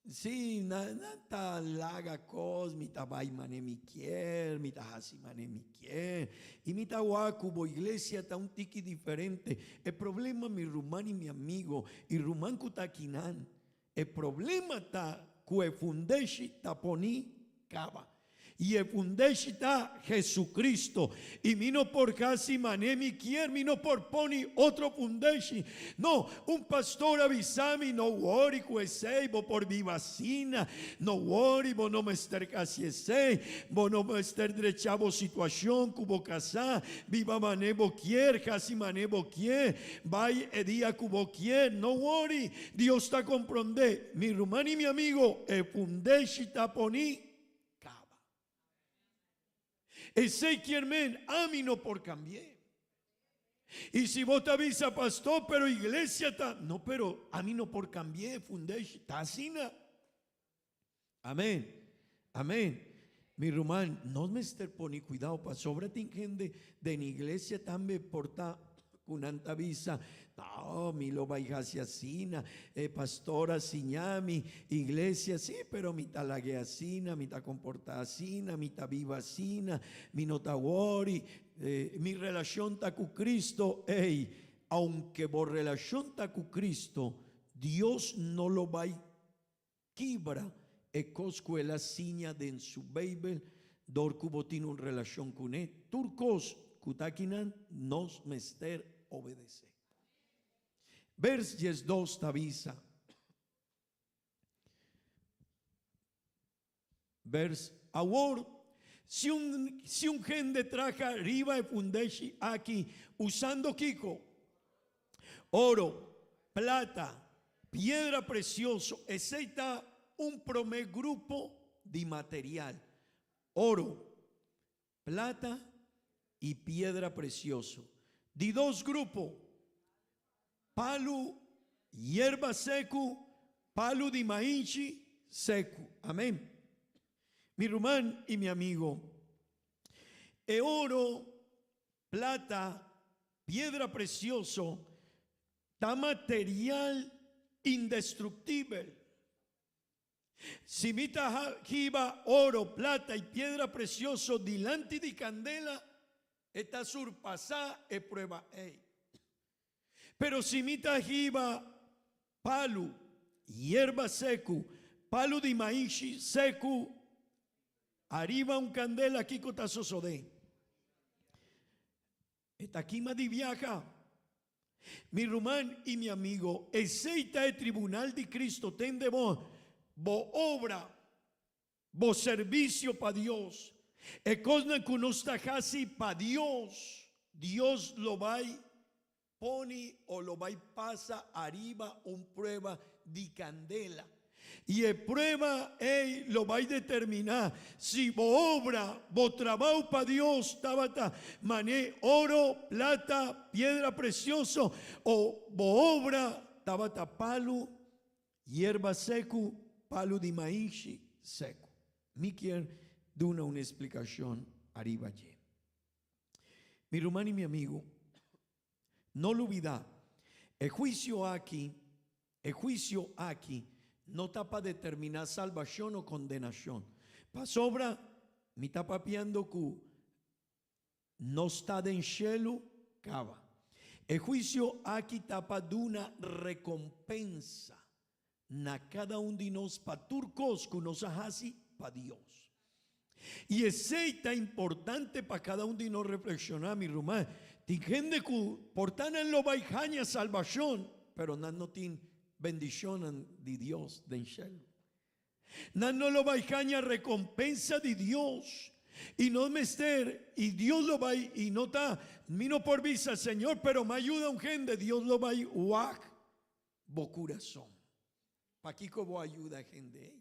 Sí, nanta laga cos, mi tabay mané mi quier, mi tahasi mané mi quier. Y mi tawakubo iglesia está un tiki diferente. El problema mi rumán y mi amigo, y rumán kutakinan. El problema está que fundeshi taponi cava. Y el fundeshi está Jesucristo. Y mino por casi mané mi quier, mino por poni otro fundeshi. No, un pastor avisami, no worry cuesei, bo por mi vacina. No worry, bo no me ester casi ese. Bo no me ester derechavo situación, cubo casa. Viva mané bo quier, casi mané bo quier. Vai edía cubo quier, no worry. Dios está comprende. Mi rumán y mi amigo, el fundeshi taponi. Ese quien a mí no por cambié. Y si vos te avisa, pastor, pero iglesia está. No, pero a mí no por cambié, fundeshi, está así. Amén. Amén. Mi rumán, no me esté poni cuidado, pastor, gente de la iglesia también porta kunanta visa, no, mi lo baijasiasina, pastora siñami, iglesia, sí, pero mi talagueasina, mi ta comportasina, mi ta vivasina, mi notawori, mi relación ta con Cristo, aunque por relación ta con Cristo, Dios no lo va a quibra, escuela siña de en su Bible, dor cubo tiene una relación con él, turcos, kutakinan, nos mester obedece. Vers 2 t'avisa. Vers ahora, si un gente traja arriba e fundeshi aquí usando kiko, oro, plata, piedra precioso, ese está un primer grupo de material, oro, plata y piedra precioso. De dos grupos, palo, hierba seco, palo de maíz seco. Amén. Mi hermano y mi amigo, oro, plata, piedra precioso, está material indestructible. Si mita jiba oro, plata y piedra precioso delante de candela, está surpasada e prueba. Pero si mita jiba palo, hierba seco, palo de maíz seco, arriba un candela aquí cotasosode. Esta quima de viaja. Mi hermano y mi amigo, aceita el tribunal de Cristo, tende vos obra, vos servicio para Dios. E cosa que no está casi para Dios, Dios lo va a pone o lo va a pasa arriba un prueba de candela. Y el prueba lo va a determinar si vos obra, vos trabajo para Dios, tabata, mané oro, plata, piedra precioso, o vos obra, tabata palo, hierba seco, palo de maíz seco. Me quiero dar una explicación arriba allí. Mi hermano y mi amigo, no lo olvida, el juicio aquí no está para determinar salvación o condenación. Para sobra, me está papiando que no está en cielo, cava. El juicio aquí está para dar una recompensa na cada uno de nosotros para turcos que nos hace para Dios. Y ese está importante para cada uno de nosotros reflexionar, mi hermano. Tiene gente que portan en lo baijaña salvación, pero no tiene bendición de Dios de cielo. No lo baijaña recompensa de Dios. Y no mester, y Dios lo va y no está, mino por vista, Señor, pero me ayuda un gente, Dios lo va a uak, bo corazón. Pa' aquí como ayuda gente.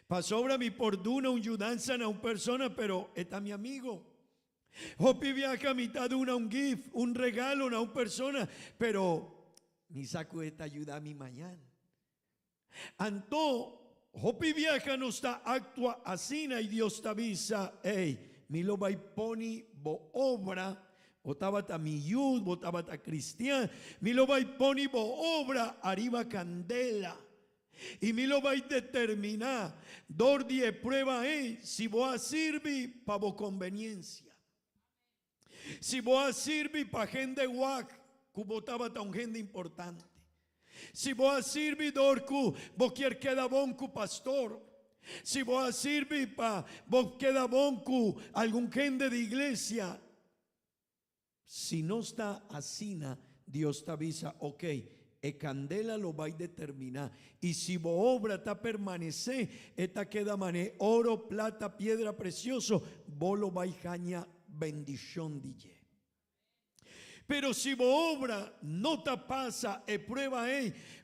Pa' sobra mi porduna un ayudanza a una persona, pero está mi amigo. Hopi viaja a mitad de un gift, un regalo a una persona, pero mi saco esta ayuda a mi mañana. Anto, Hopi viaja no está actua asina y Dios te avisa, mi lo va y poni bo obra, botaba mi yud, botaba cristian, mi lo va y poni bo obra arriba candela. Y mi lo va a determinar, dordie prueba si vos a servir para vos conveniencia. Si vos a servir para gente guac, que votaba tan gente importante. Si vos a servir dorku, vos quieres quedar bon cu pastor. Si vos a servir para vos quedar bon cu algún gente de iglesia. Si no está asina, Dios te avisa, ok, el candela lo va a determinar. Y si vos obra está permanecer, esta queda mané oro, plata, piedra precioso, vos lo vais a ganar bendición DJ. Pero si vos obra no te pasa e prueba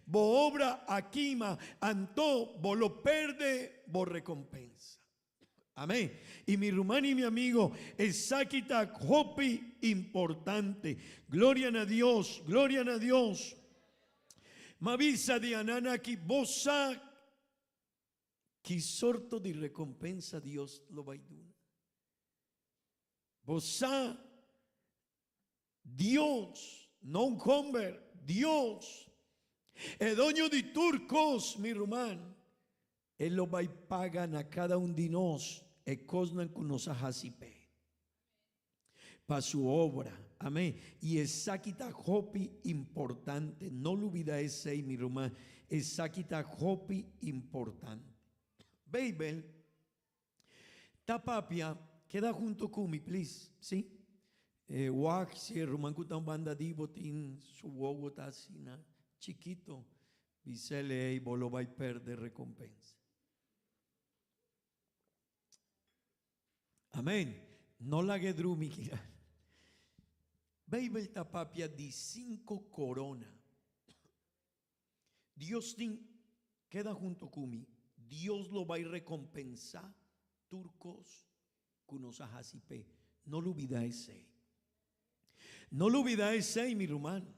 vos obra aquí anto vos lo perde, vos recompensa. Amén. Y mi hermano y mi amigo, esa quita hopi importante. Gloria a Dios, gloria a Dios. Mavisa de anana que vos sa que sorto de recompensa Dios lo va a dar. Vos sa Dios, no un convert, Dios, el dueño de turcos, mi hermano, Él lo va y pagan a cada un de nós, e cosnan con nos ajasipe, para su obra, amén. Y esa quita hopi importante, no lo olvida ese, mi hermano, esa quita hopi importante. Babel, tapapia, queda junto con mi, please, ¿sí? Wak, si el román kutan banda di botín, su Bogotá, sina, chiquito, bisele y bolo va y perder recompensa. Amén. No la gedru, mi querida. Babel tapapia di 5 corona. Dios queda junto con mi. Dios lo va a recompensar. Turcos, kunosahasipe. No lo olvida ese. No lo olvida ese, mi hermano.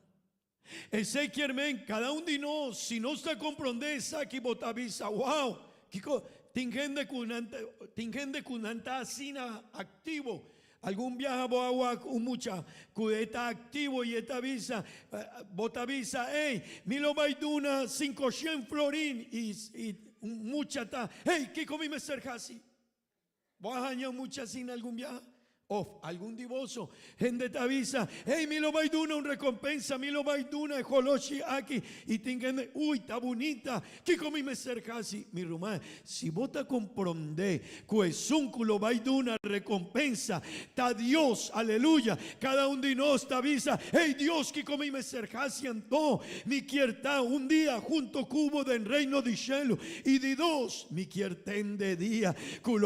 Ese quiere cada uno de nosotros, si no está comprende esa que botavisa, wow, Kiko, tingende kunanta asina activo. Algún viaja boagua un mucha que está activo y está visa, botavisa, mi lo baiduna 500 florín y mucha está, Kiko mi me cercasi. ¿Vos año mucha sin algún viaje? O algún divorcio, gente te avisa, mi lo baiduna un recompensa, mi lo baiduna joloshi aquí y tingende, uy, está bonita, que comí me cercasi, mi rumán, si vos te comprende, que es un culo baiduna recompensa, ta Dios, aleluya, cada un de nos te avisa, Dios, que comí me cercasi anto, mi quierta un día junto cubo del reino de cielo y de dos, mi quierten de día, cu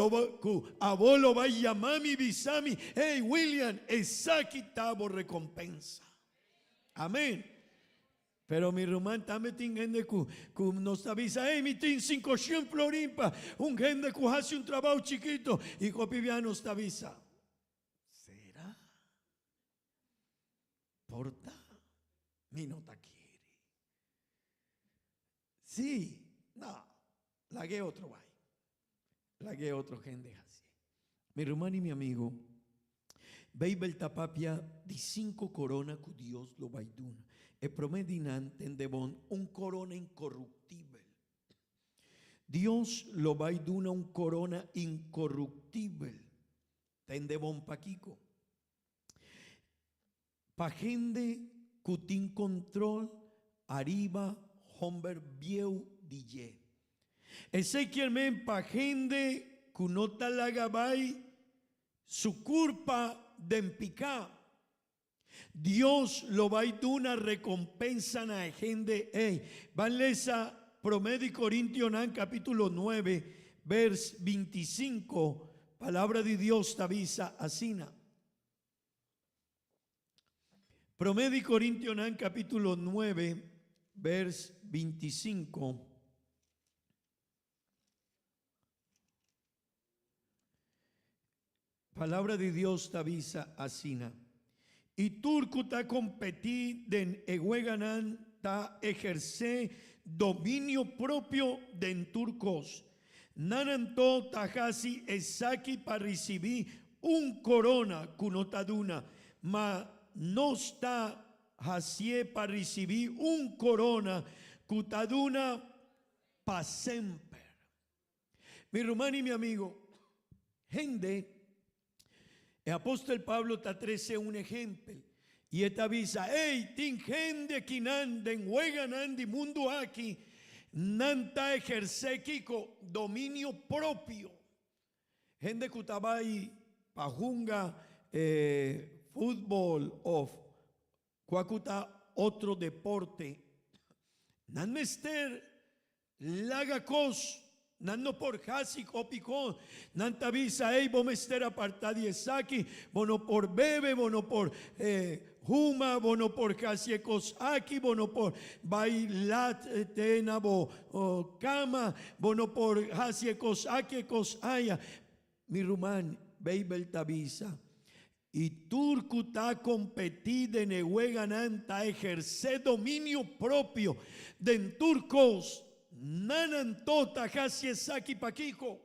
abolo va llamar mi bisami. William, esa quitabo recompensa. Amén. Pero mi román también tiene gente que nos avisa, mi tiene 500 florimpa, un gente que hace un trabajo chiquito y copiviano nos avisa. ¿Será? Porta, mi no te quiere. Sí, no, la que otro va. La que otro gente así. Mi hermano y mi amigo, Babel tapapia di 5 corona que Dios lo baiduna. E promedinante en devon un corona incorruptible. Dios lo baiduna un corona incorruptible. Ten devon paquico. Pa gente cutin control arriba homber bieu dije. Ese quien pa gente cunota la gabay su culpa de empicar. Dios lo va a dar una recompensa a la gente. Vale esa promedio Corintios capítulo 9, vers 25. Palabra de Dios te avisa asina. Promedio Corintios capítulo 9, vers 25. Palabra de Dios te avisa asina. Y turco ta competir den egueganan ta ejercer dominio propio den turcos. Nananto tajasi esaki para recibir un corona cunotaduna. Ma no está hasie para recibir un corona cutaduna pa sempre. Mi hermano y mi amigo, gente. El apóstol Pablo te trece un ejemplo y esta avisa, tin gente que nanden, juegan de mundo aquí, nanta ejerce kiko dominio propio. Gente que estaba ahí, pajunga, fútbol o cuacuta otro deporte, nan mester laga cos. Nando por hasi copicón, nanta visa, vos me estar apartado y aquí, bono por bebe, bono por huma, bono por casiecos aquí, bono por bailat tenabo cama, bono por casiecos aquí, cos haya. Mi rumán, Babel tabisa. Y turco ta competida en ehuegananta, ejercer dominio propio de turcos. Nanantota casi saki paquico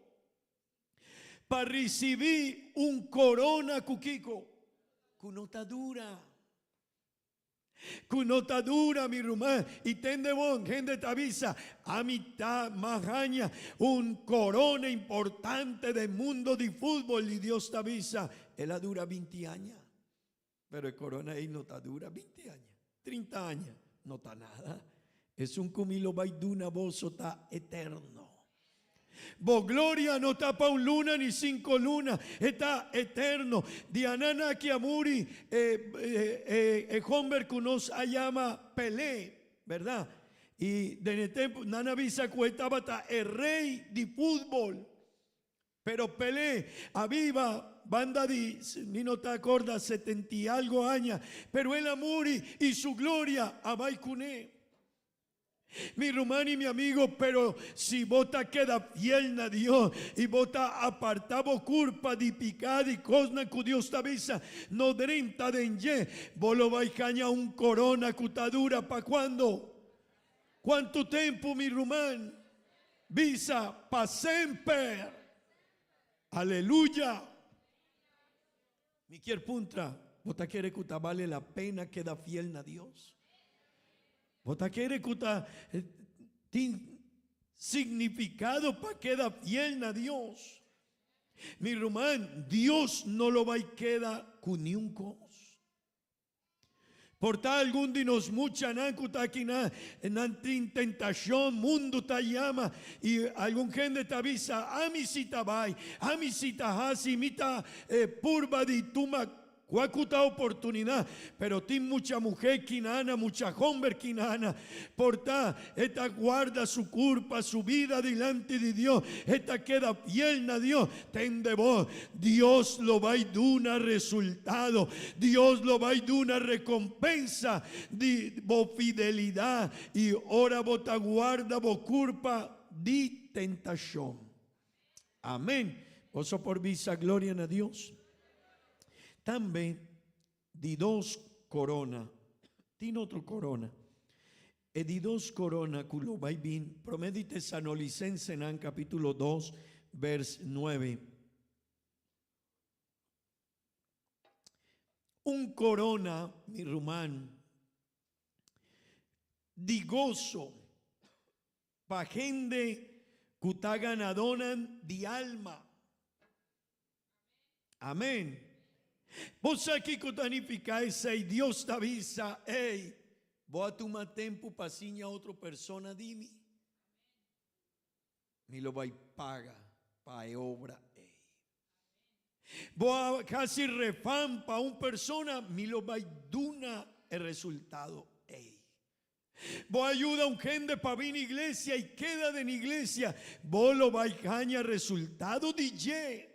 para recibir un corona cuquico cunotadura Cunotadura, mi rumán, y tende bon, gente tavisa, a mitad majaña, un corona importante del mundo de fútbol, y Dios tavisa, ella dura 20 años, pero el corona ahí no está dura 20 años, 30 años, no está nada, es un cumilo baiduna, vos está eterno. Vos gloria no está pa' un luna ni 5 lunas, está eterno. Dianana Kiamuri, Homber Kunos Ayama Pelé, ¿verdad? Y de tiempo, Nana Visa Cuetabata, el rey de fútbol. Pero Pelé, aviva, banda di, ni no te acordas, 70 y algo años, pero él amuri y su gloria a Baikuné. Mi rumán y mi amigo, pero si vota queda fiel a Dios y vota apartavo culpa di picada y cosna que Dios te avisa, no drenta denye, vos lo vais caña un corona cutadura pa' cuando, ¿cuánto tiempo mi rumán? Visa pa' sempre, aleluya. Mi quier puntra, vota quiere que vale la pena queda fiel a Dios. Vota quiere que significado para queda fiel a Dios. Mi rumán, Dios no lo va a queda con ni un cos. Por tal algún dinos mucha nancuta aquí en tentación, mundo ta llama y algún gente te avisa, a mi cita vai, a mi cita hasi, mita purba di tuma. Cuacuta oportunidad, pero tiene mucha mujer quinana, mucha hombre quinana, porta, esta guarda su culpa, su vida delante de Dios, esta queda fiel a Dios, tende vos, Dios lo va a dar una resultado, Dios lo va a dar una recompensa de vos fidelidad y ora vos te guarda vos culpa de tentación. Amén. Vos por visa gloria a Dios. También di 2 corona, tiene otro corona, e di 2 corona culo vai bin, promedite Sanolicense en capítulo 2, vers 9. Un corona, mi rumán, di gozo, pa gente que ta ganadonan di alma. Amén. Vos aquí cotanificáis y Dios te avisa, hey, vos a tomar tiempo para a otra persona, dime. Me lo va a paga para obra, hey. Vos casi refan para una persona, me lo va a dar el resultado, hey. Vos ayuda a un gente para venir a iglesia y queda de la iglesia, vos lo vais a ganar resultado DJ.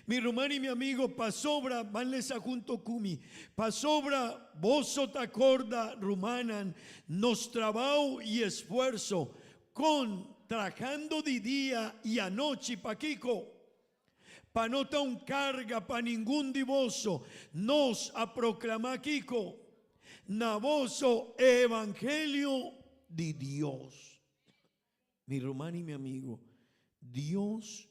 Mi rumán y mi amigo, pasobra, vanles a junto kumi, pasobra, vos te acorda, rumanan, nos trabajo y esfuerzo, con trabajando de día y anoche, paquico, pa no ta un carga pa ningún divoso, nos a proclamar Kiko, navoso evangelio de Dios. Mi rumán y mi amigo, Dios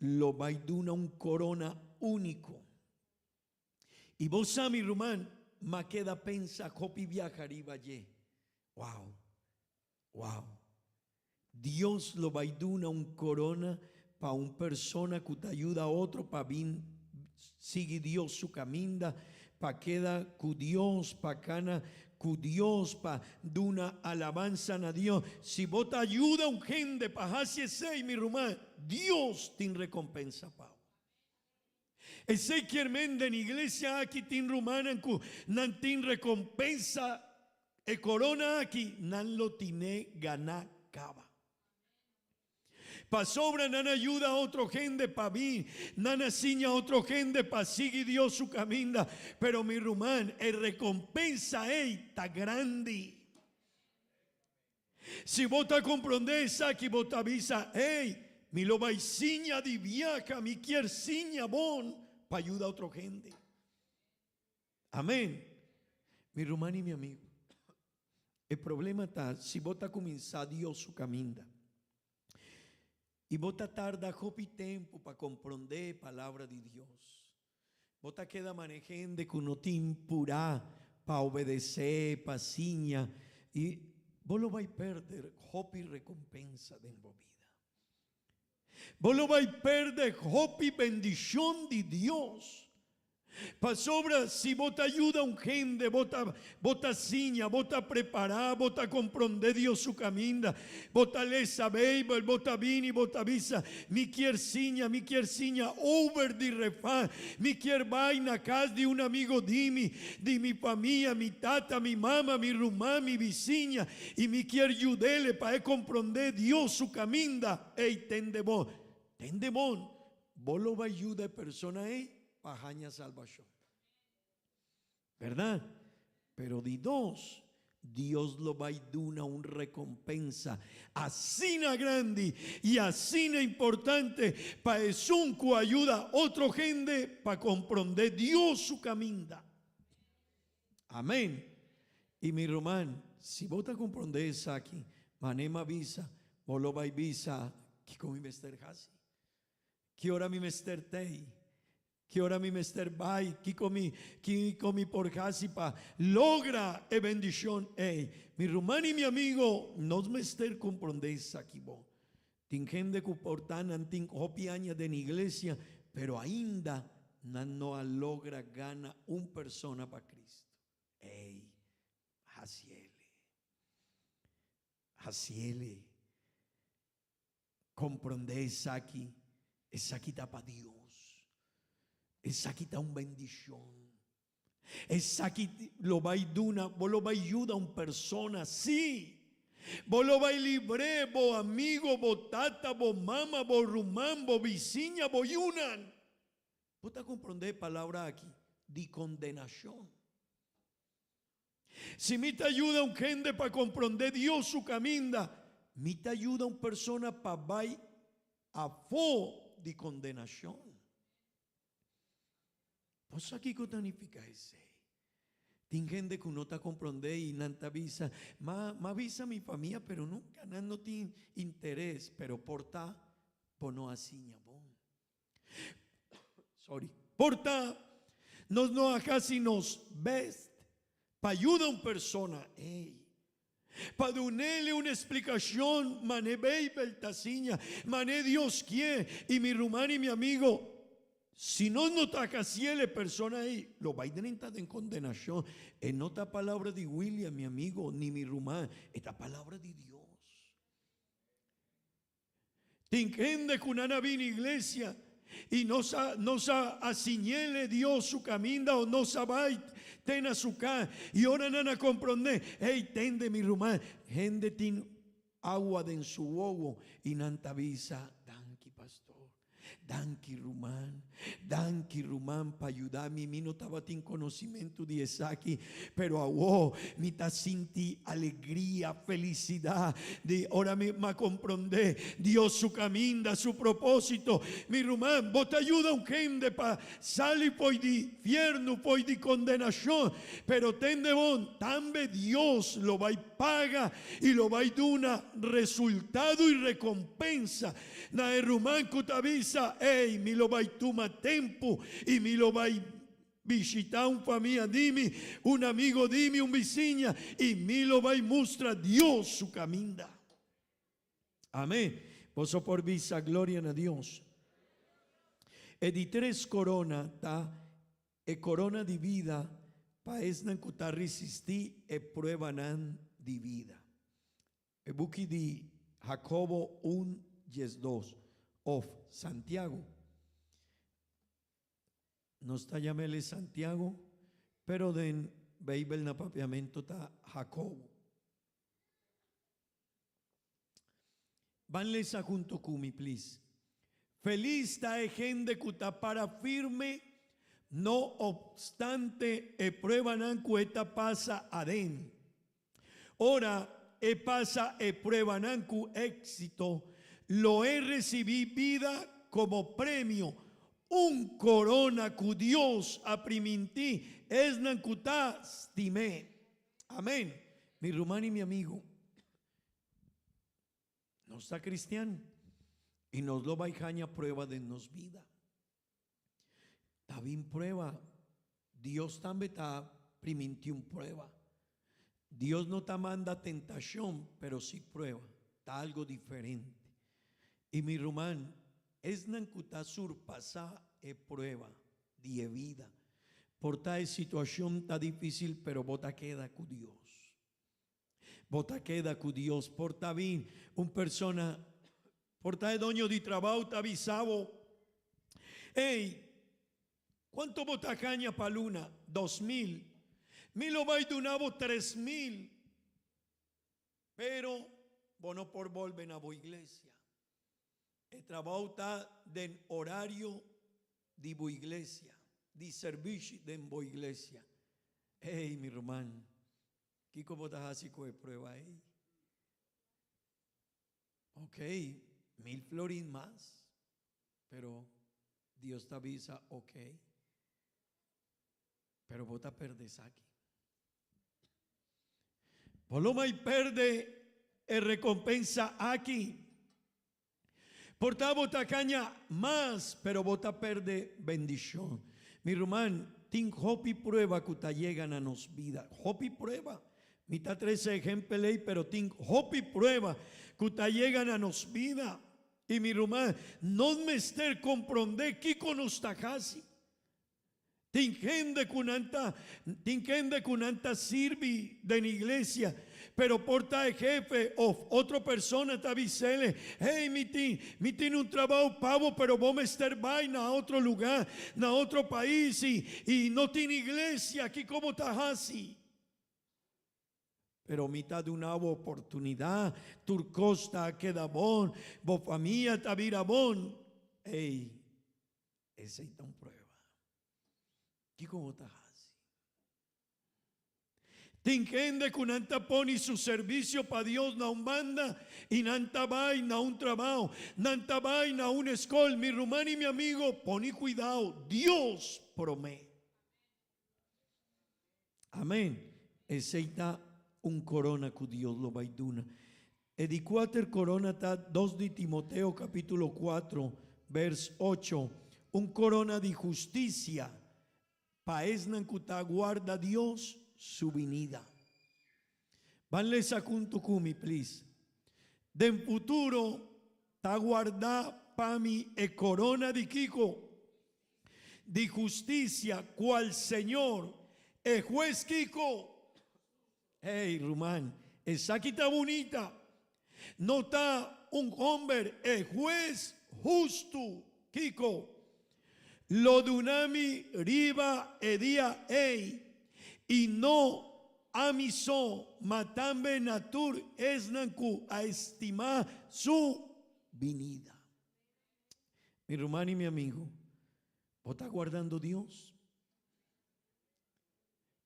lo va a dar un corona único. Y vos a mi rumán, ma queda pensa, copi viajar y valle. Wow, wow. Dios lo va a dar un corona para una persona que te ayuda a otro, para bien, sigue Dios su caminda, para queda con Dios, para cana con Dios, para dar una alabanza a Dios. Si vos te ayuda a un gente para hacer ese, mi rumán, Dios te recompensa, Pau. Ese quien en iglesia aquí tin rumana nan tin recompensa e corona aquí nan lo tiene gana cava. Pa sobra nan ayuda a otro gente pa vi, nan asiña a otro gente pa sigue Dios su camino, pero mi rumán el recompensa está grande. Si vos te comprendés aquí vos te avisa, hey, mi lo vaisiña di viaja, mi quier siña bon, pa ayuda a otro gente. Amén. Mi rumán y mi amigo, el problema está, si vos te comenzás Dios su camino, y vos te tarda hopi tiempo para comprender palabra de Dios, vos te queda manejando con no te impurá pa obedecer, pa signa, y vos lo vais a perder, hopi recompensa de en vida. Vos lo vais a perder, hopi bendición de Dios. Pa sobra, si vos te ayuda un gente, vos te signa, vos te prepará, vos te comprende Dios su caminda, vos te le sabéis, vos te vini, vos te avisa, mi quier signa, over di refá, mi quier vaina, casa de un amigo de mi familia, mi tata, mi mamá, mi rumá, mi vecina, y mi quier ayudele para comprender Dios su caminda, ey, tendemón, vos lo va a ayudar persona, pajaña salvación, ¿verdad? Pero de dos, Dios lo va a dar una recompensa así na grande y así na importante para eso que ayuda a otro gente para comprender Dios su caminda. Amén. Y mi román, si vos te comprendes aquí, manema visa, vos lo vai visa, que con mi mester hasi, que ora mi mester tei, que ora mi mester vai, que comi por hasipa, logra e bendición, mi román y mi amigo, nos mester comprendes aquí vos. Tin gente que portan antin hopi años de la iglesia, pero ainda no logra gana un persona para Cristo. Haciele. Comprendés aquí, esa quita para Dios. Esa quita una bendición. Esa quita lo va a ayudar, vos lo va a ayudar a una persona, sí. Vos lo va a libre, vos amigo, vos tata, vos mamá, vos rumán, vos vecina, vos yunan. Vos te comprendés palabra aquí, de condenación. Si me te ayuda un gente para comprender Dios su caminda, me te ayuda una persona para vai a fo de condenación. Pues aquí que significa ese. Tiene gente que no te comprende y no te avisa. Ma avisa a mi familia, pero nunca no tiene interés. Pero porta, pues no así, sorry. Porta, no acá si nos ves. Para ayudar a una persona, para darle una explicación, mané Beibel taciña, mané Dios quiere, y mi rumán y mi amigo, si no está casi la persona ahí, lo va a entrar en condenación. No está palabra de William, mi amigo, ni mi rumán, esta palabra de Dios. Te entiende que una vino iglesia y no asignele Dios su camino o no sabe ten su casa y ahora nana comprende, tende mi rumán, gente tin agua de en su ojo y nanta visa, danki pastor, danki rumán para ayudarme, mi no estaba tin conocimiento de aquí, pero awo, mi ta sinti alegría, felicidad, de ahora me comprende Dios su camino, su propósito, mi rumán, vos te ayuda un gente para salir poi di infierno, poi di condenación, pero tende bon, también Dios lo va y paga y lo va a dar una resultado y recompensa. Na el rumán que te avisa, mi lo va a tomar tiempo y mi lo va a visitar un familia dime, un amigo dime, un vecina y mi lo va a mostrar Dios su caminda. Amén. Vos por visa gloria a Dios. E di tres corona e corona di vida paesnan kuta resistir e pruebanan di vida. E buki di Jacobo 1:2 of Santiago. No está llamele Santiago, pero den Bible na papiamento ta Jacobo. Vanle sa junto kumi, please. Feliz ta e gente kuta para firme, no obstante e pruebanan cueta pasa aden. Ora e pasa e pruebanan cu éxito, lo he recibido vida como premio. Un corona que Dios apriminti es nancuta stime. Amén. Mi rumán y mi amigo no está cristiano y nos lo va a prueba de nos vida. Está bien prueba. Dios también está primintium prueba. Dios no te manda tentación, pero sí prueba. Está algo diferente. Y mi rumán, es nancuta surpasa e prueba de vida. Por tal situación está difícil, pero bota queda con Dios. Bota queda con Dios. Porta bien, un persona, porta de doño de trabajo, está avisado. Hey, ¿cuánto bota caña para luna? 2,000. Milo va de unavo 3,000. Pero, bueno, por volver a la iglesia. El trabajo está de horario de la iglesia, de servicio de la iglesia. Hey, mi hermano, ¿qué como estás así con la prueba ahí? Ok, 1,000 florines más, pero Dios te avisa, ok, pero vos te perdes aquí. Por lo más perde recompensa aquí. Por bota caña más, pero bota perde bendición. Mi hermano, tin hopi prueba que te llegan a nos vida. Hopi prueba. Mitad 13 ejemplos, pero tin hopi prueba que te llegan a nos vida. Y mi hermano, no me esté comprende que con ustajasi. Tin gente kunanta sirvi de la iglesia. Pero porta el jefe o otra persona te avisele, hey, mi tiene un trabajo pavo, pero vos me estar vaina a otro lugar, a otro país y no tiene iglesia, aquí como estás así. Pero mitad de una oportunidad, turcosta queda bon, vos familia te vira bon, hey, ese es un prueba. Aquí como estás. Tinkende con anta poni su servicio para Dios na umbanda y nanta vaina un trabajo, nanta vaina un escol. Mi rumano y mi amigo, poni cuidado, Dios promete. Amén. Ese un corona que Dios lo va a dar. E di quater corona está 2 de Timoteo capítulo 4, vers 8. Un corona de justicia. Paesnan que guarda Dios su venida. Vanle sacuntucumi, please. Den futuro ta guarda pa mi e corona di Kiko di justicia cual Señor e juez Kiko. Hey, Rumán, esa quita bonita. No está un hombre e juez justo Kiko. Lo dunami riba e dia ei. Y no amiso matambe natur esnanku a estimar su venida. Mi hermano y mi amigo, ¿vos estás guardando Dios?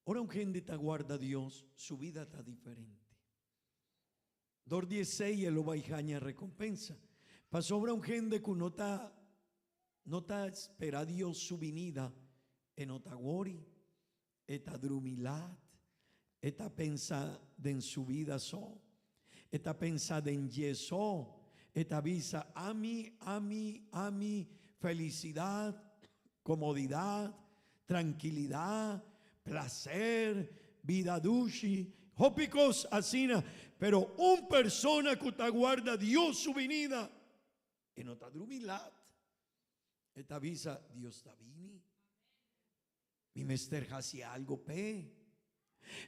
Ahora un gente te guarda Dios, su vida está diferente. 2:16 lo va a recompensa. Pasó ahora un gente que no está espera Dios su venida en otagori. Esta drumilat, esta pensa en su vida esta pensa en yeso, esta visa a mí, felicidad, comodidad, tranquilidad, placer, vida dushi, hópicos asina, pero un persona que te guarda Dios su venida, en otra drumilat, esta visa Dios está vini. Mi mester hacia algo pe.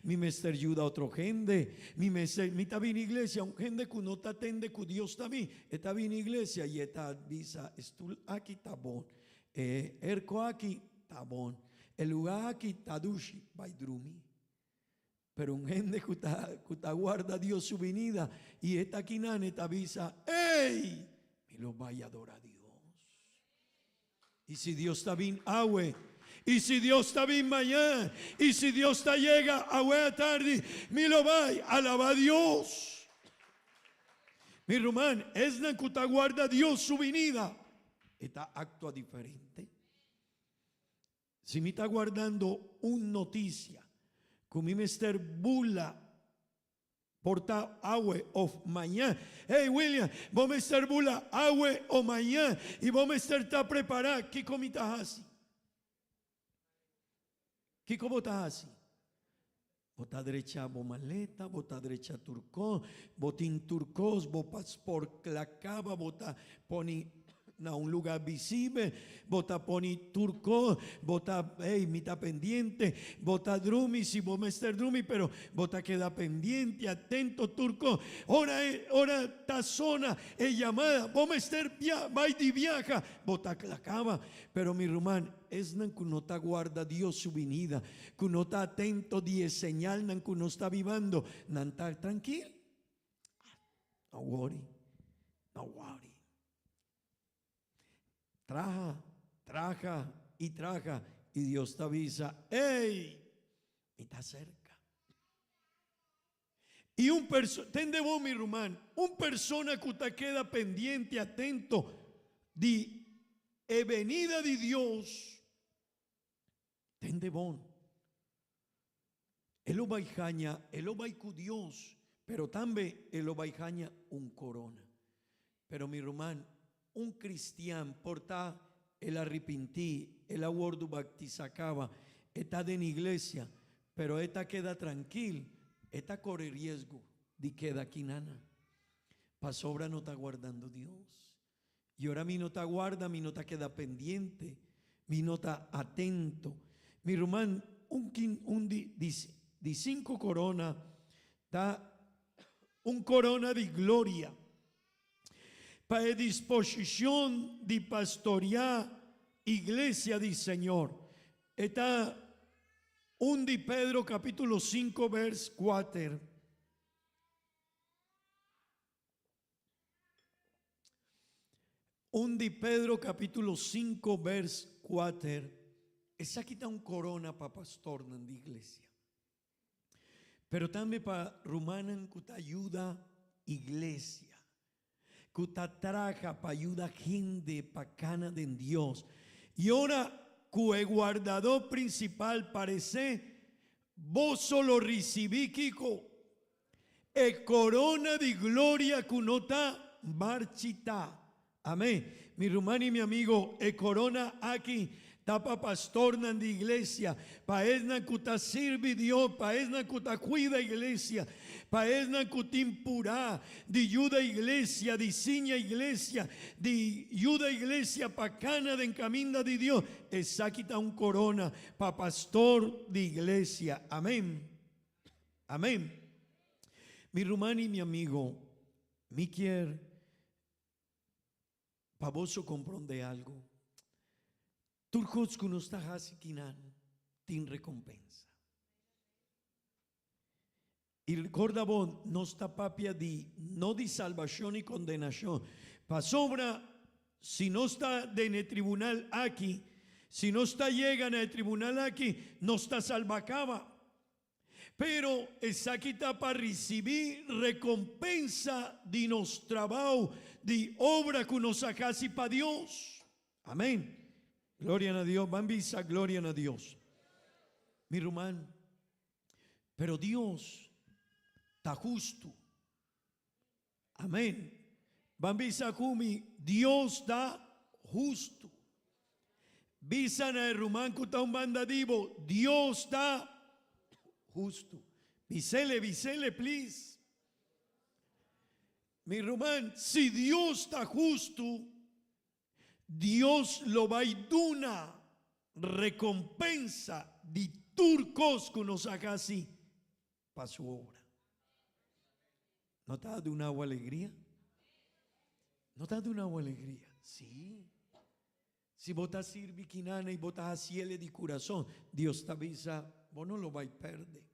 Mi mester ayuda a otro gente. Mi mester, mi está bien iglesia, un gente que no te atende que Dios está bien. Está bien iglesia y esta visa estul aquí está bon. Erco aquí está bon. El lugar aquí está dushi baidrumi. Pero un gente que te guarda Dios su venida y esta aquí nane esta visa, ¡ey! Me lo vaya a adorar a Dios. Y si Dios está bien, agüe. Y si Dios está bien mañana, y si Dios te llega a buena tarde, me lo va a alabar a Dios. Mi hermano, es la que te guarda Dios su venida. Está actúa diferente. Si me está guardando una noticia, como me está bula, porta agua o mañana. Hey William, vos me estar bula agua o mañana y vos me estar preparado. ¿Qué comitas así? ¿Qué como estás así? Bota derecha bo maleta, bota derecha turcos, botín turcos, bo pasport clacaba, bota poni na un lugar visible, bota poni turco, bota mitad pendiente, bota drumi, si vos mester drumi, pero bota queda pendiente, atento turco, ora tazona, llamada, vos mester vai di viaja, bota clacaba, pero mi rumán, es nan que no está guarda Dios su venida, que no está atento die señal nan que no está vivando, nan está tranquilo, no worry, no worry. Traja y Dios te avisa, hey, me está cerca. Y tende vos mi rumán, un persona que te queda pendiente, atento de venida de Dios, tende vos. Él lo va con Dios, pero también él lo va un corona. Pero mi rumán, un cristiano porta el arrepentí, el aguardo baptizacaba, está en iglesia, pero esta queda tranquil, esta corre riesgo de queda aquí nana. Pa sobra no está guardando Dios. Y ahora mi no está guarda, mi no está queda pendiente, mi no está atento. Mi román, de 5 coronas, está un corona de gloria. Para disposición de pastorear iglesia del Señor. Está un de Pedro capítulo 5 vers 4. Un de Pedro capítulo 5 vers 4. Esa quita un corona para pastor en la iglesia. Pero también para rumanan que te ayuda iglesia. Que te traja para ayuda gente para cana de Dios. Y ahora que el guardador principal parece, vos solo recibí Kiko. El corona de gloria que no está marchita. Amén. Mi hermano y mi amigo, el corona aquí tapa pastor en la iglesia, paesna que te sirve Dios, paesna que te cuida iglesia, paesna que te impura, de ayuda iglesia, de ciña iglesia, de ayuda iglesia pa cana de encamina de Dios, esa quita un corona pa pastor de iglesia. Amén. Amén. Mi hermano y mi amigo, mi quiere pa vos comprende algo. Turcos que no está hasikinan, tin recompensa. Y recuerda vos, no está papia no de salvación y condenación. Pa sobra, si no está en el tribunal aquí, si no está llega en el tribunal aquí, no está salvacaba. Pero esa quita para recibir recompensa de nos trabajo, de obra que nos sacasi para Dios. Amén. Gloria a Dios, bambisa, gloria a Dios. Mi hermano, pero Dios está justo. Amén. Bambisa kumi, Dios está justo. Bisana el rumán que está un bandadivo, Dios está justo. Visele, please. Mi rumán, si Dios está justo, Dios lo va a dar una recompensa de turcos que nos haga así para su obra. ¿No te da de una agua alegría? ¿No te da de una agua alegría? Sí. Si vos estás sirviquinana y vos estás a cielo de corazón, Dios te avisa, vos no lo vais a perder.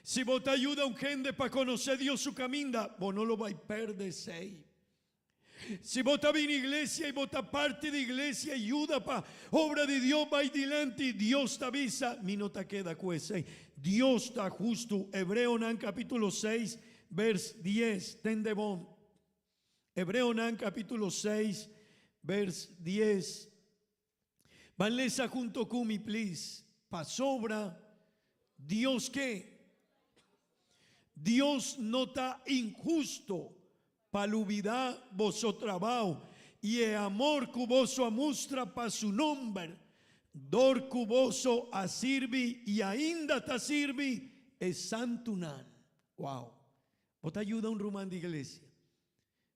Si vos te ayuda a un gente para conocer Dios su camino, vos no lo vais a perder, sei. Si vos estás en iglesia y vos estás parte de iglesia, ayuda para obra de Dios, va adelante, Dios te avisa, mi no te queda cuese. Dios está justo. Hebreo nan capítulo 6, vers 10, tende bon. Hebreo nan capítulo 6, vers 10. Vanlesa junto con mi, please. Pa sobra, Dios qué? Dios no está injusto. Para olvidar vuestro trabajo y el amor que vos muestra para su nombre, dor cuboso a sirvi e ainda ta sirvi e santunan. Wow. Vos te ayuda un rumán de iglesia.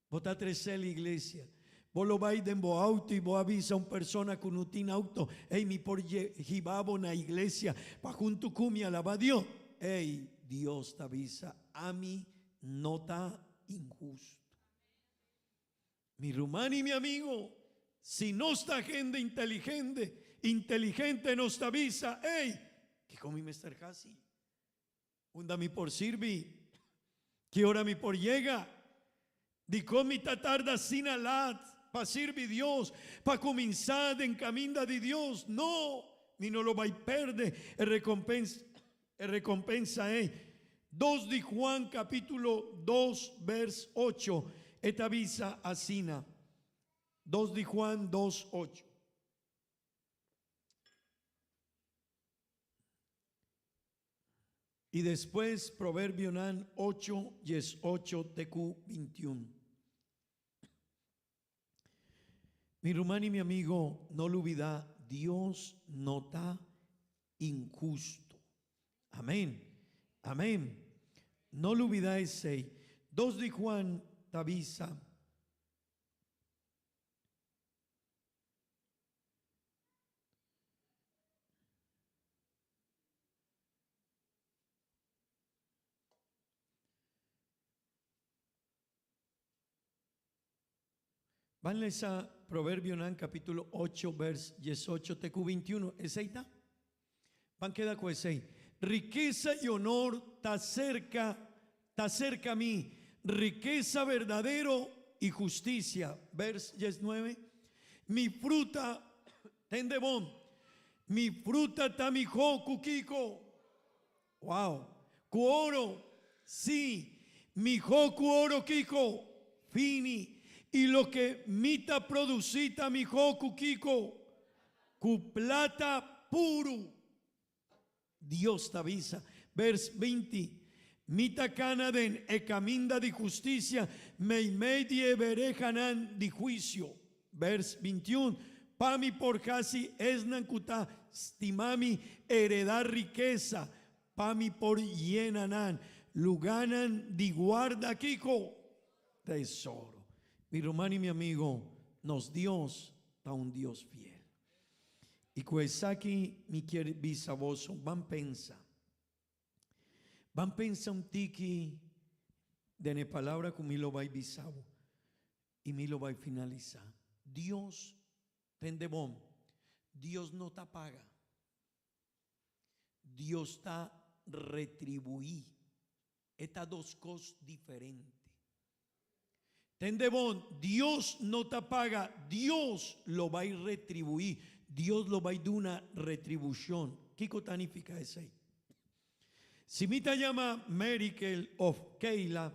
Vos te atreces la iglesia. Vos lo vais en vos auto y vos avisa a una persona con un tin auto. Hey, mi por jibabo na iglesia. Pa junto cumi alaba a Dios. Hey, Dios te avisa. A mí no está injusto. Mi rumán y mi amigo, si no está gente inteligente nos avisa, hey, que comi me estar casi. Unda mi por sirvi, que hora mi por llega, di comi ta tarda sin alat, pa sirvi Dios, pa comenzar en camino de Dios, no, mi no lo va a perder, recompensa, 2 de Juan capítulo 2 vers 8, esta avisa asina, 2 de Juan 2, 8. Y después Proverbio 8, 18, TQ 21. Mi hermano y mi amigo, no lo olvida, Dios no está injusto. Amén. Amén. No lo olvida ese. 2 de Juan te avisa. Vanles a Proverbio capítulo 8, vers 18, TQ 21. ¿Es ahí está? Van queda con ese. Riqueza y honor te acerca a mí. Riqueza verdadero y justicia. Vers 19. Mi fruta, tendebón. Mi fruta tamijo kukiko. Wow. Cuoro, sí. Mi jo cuoro kiko. Fini. Y lo que mita producita mi joku kiko, cu plata puro. Dios te avisa. Vers 20. Mita canaden e caminda de justicia, meimedie berejanan de juicio. Vers 21. Pami por casi esnan kuta stimami heredar riqueza. Pami por llenanan luganan de guarda kiko tesoro. Mi hermano y mi amigo, nos Dios está un Dios fiel. Y cuesaki mi quiere bisaboso, van pensa un tiki de ne palabra con mi lo va a bisabo y mi lo va a finalizar. Dios tende bom, Dios no te paga, Dios te retribuí. Estas dos cosas diferentes. Tendebón, Dios no te paga, Dios lo va a retribuir, Dios lo va a dar una retribución. ¿Qué significa eso? Si me te llama Merikel of Keila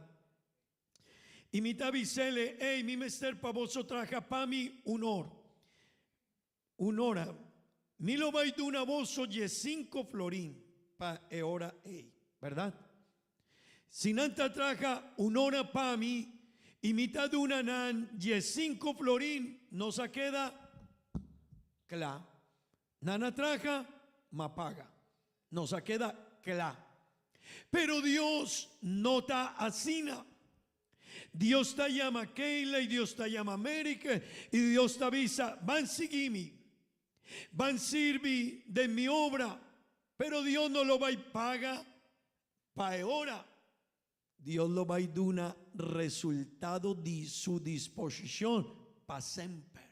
y me te avisele, hey, mi mester pa vos traja pa mi una hora, mi lo va a dar una voz oye 5 florín pa e hora, ¿verdad? Si nanta traja una hora pa mi y mitad de una nan y 5 florín nos queda cla. Nana traja ma paga. Nos queda cla. Pero Dios no ta asina. Dios te llama Keila y Dios te llama América y Dios te avisa, van seguimi, van sirvi de mi obra, pero Dios no lo va y paga pa ahora. Dios lo va a dar un resultado de su disposición para siempre.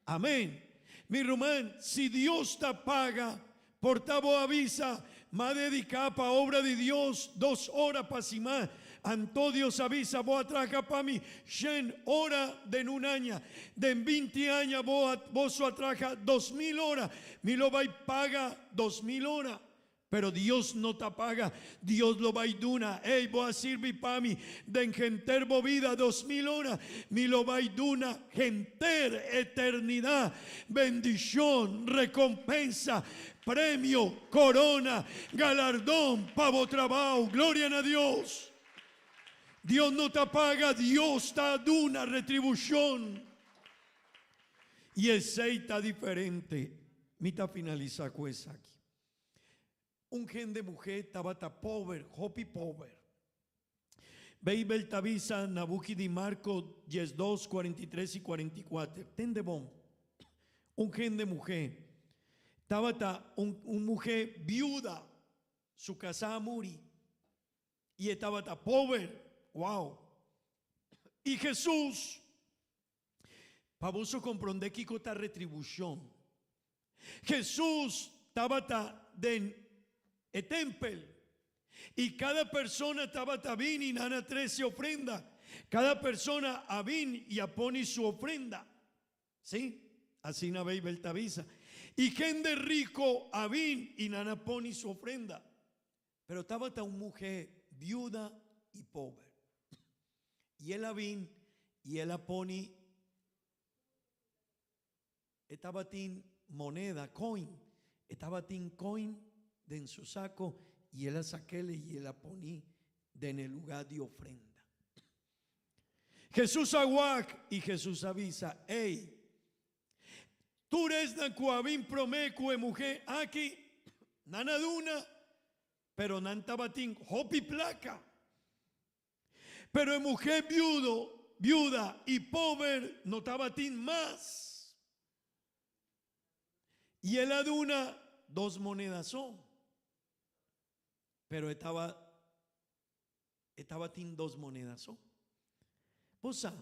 Amén. Mi hermano, si Dios te paga, por tavo avisa, me dedica para obra de Dios 2 horas para cima. Anto Dios avisa, vos atraja para mí 100 horas de un año, de 20 años vos atraja 2000 horas, me lo va y paga 2000 horas. Pero Dios no te paga, Dios lo va a dar. Hey, voy a servir para mí, de engenter vida 2000 horas, me lo va a dar genter eternidad, bendición, recompensa, premio, corona, galardón, pavo trabajo, gloria a Dios. Dios no te paga, Dios te da una retribución. Y el seita diferente. Mita finaliza con esa aquí. Un gen de mujer tabata pobre, hopi pobre. Beibel tabisa Nabuki di Marco 12, 43 y 44. Tende bom. Un gen de mujer. Tabata un mujer viuda. Su casa muri. Y tabata pobre. Wow. Y Jesús. Pavoso comprende que esta retribución. Jesús tabata den el templo. Y cada persona tabata vin y nana 13 ofrenda. Cada persona avin y aponi su ofrenda. ¿Sí? Así na Beibel tabisa. Y gente rico avin y nana poni su ofrenda. Pero tabata una mujer viuda y pobre. Y él avin y él aponi. Estaba tin moneda, coin. Estaba tin coin de en su saco y él la saquele y él la poní de en el lugar de ofrenda. Jesús aguac y Jesús avisa, hey, tú eres na cuavin promeco mujer aquí, nanaduna, pero nantabatín hopi placa. Pero en mujer viuda y pobre no tabatín más. Y él aduna 2 monedas son. Pero estaba tin 2 monedas son. Posa,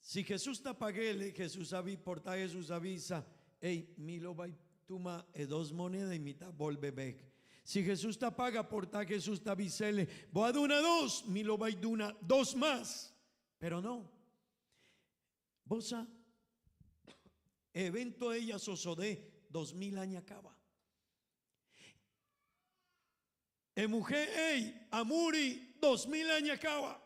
si Jesús te paguele, Jesús porta Jesús avisa, hey, mi lo va tuma 2 monedas y mitad volve back. Si Jesús te paga, porta Jesús te avisele, voy a dar 2, mi lo va duna 2 más. Pero no. Posa, evento ella sosodé 2000 años acaba. Mujer, hey, amuri 2000 años acaba.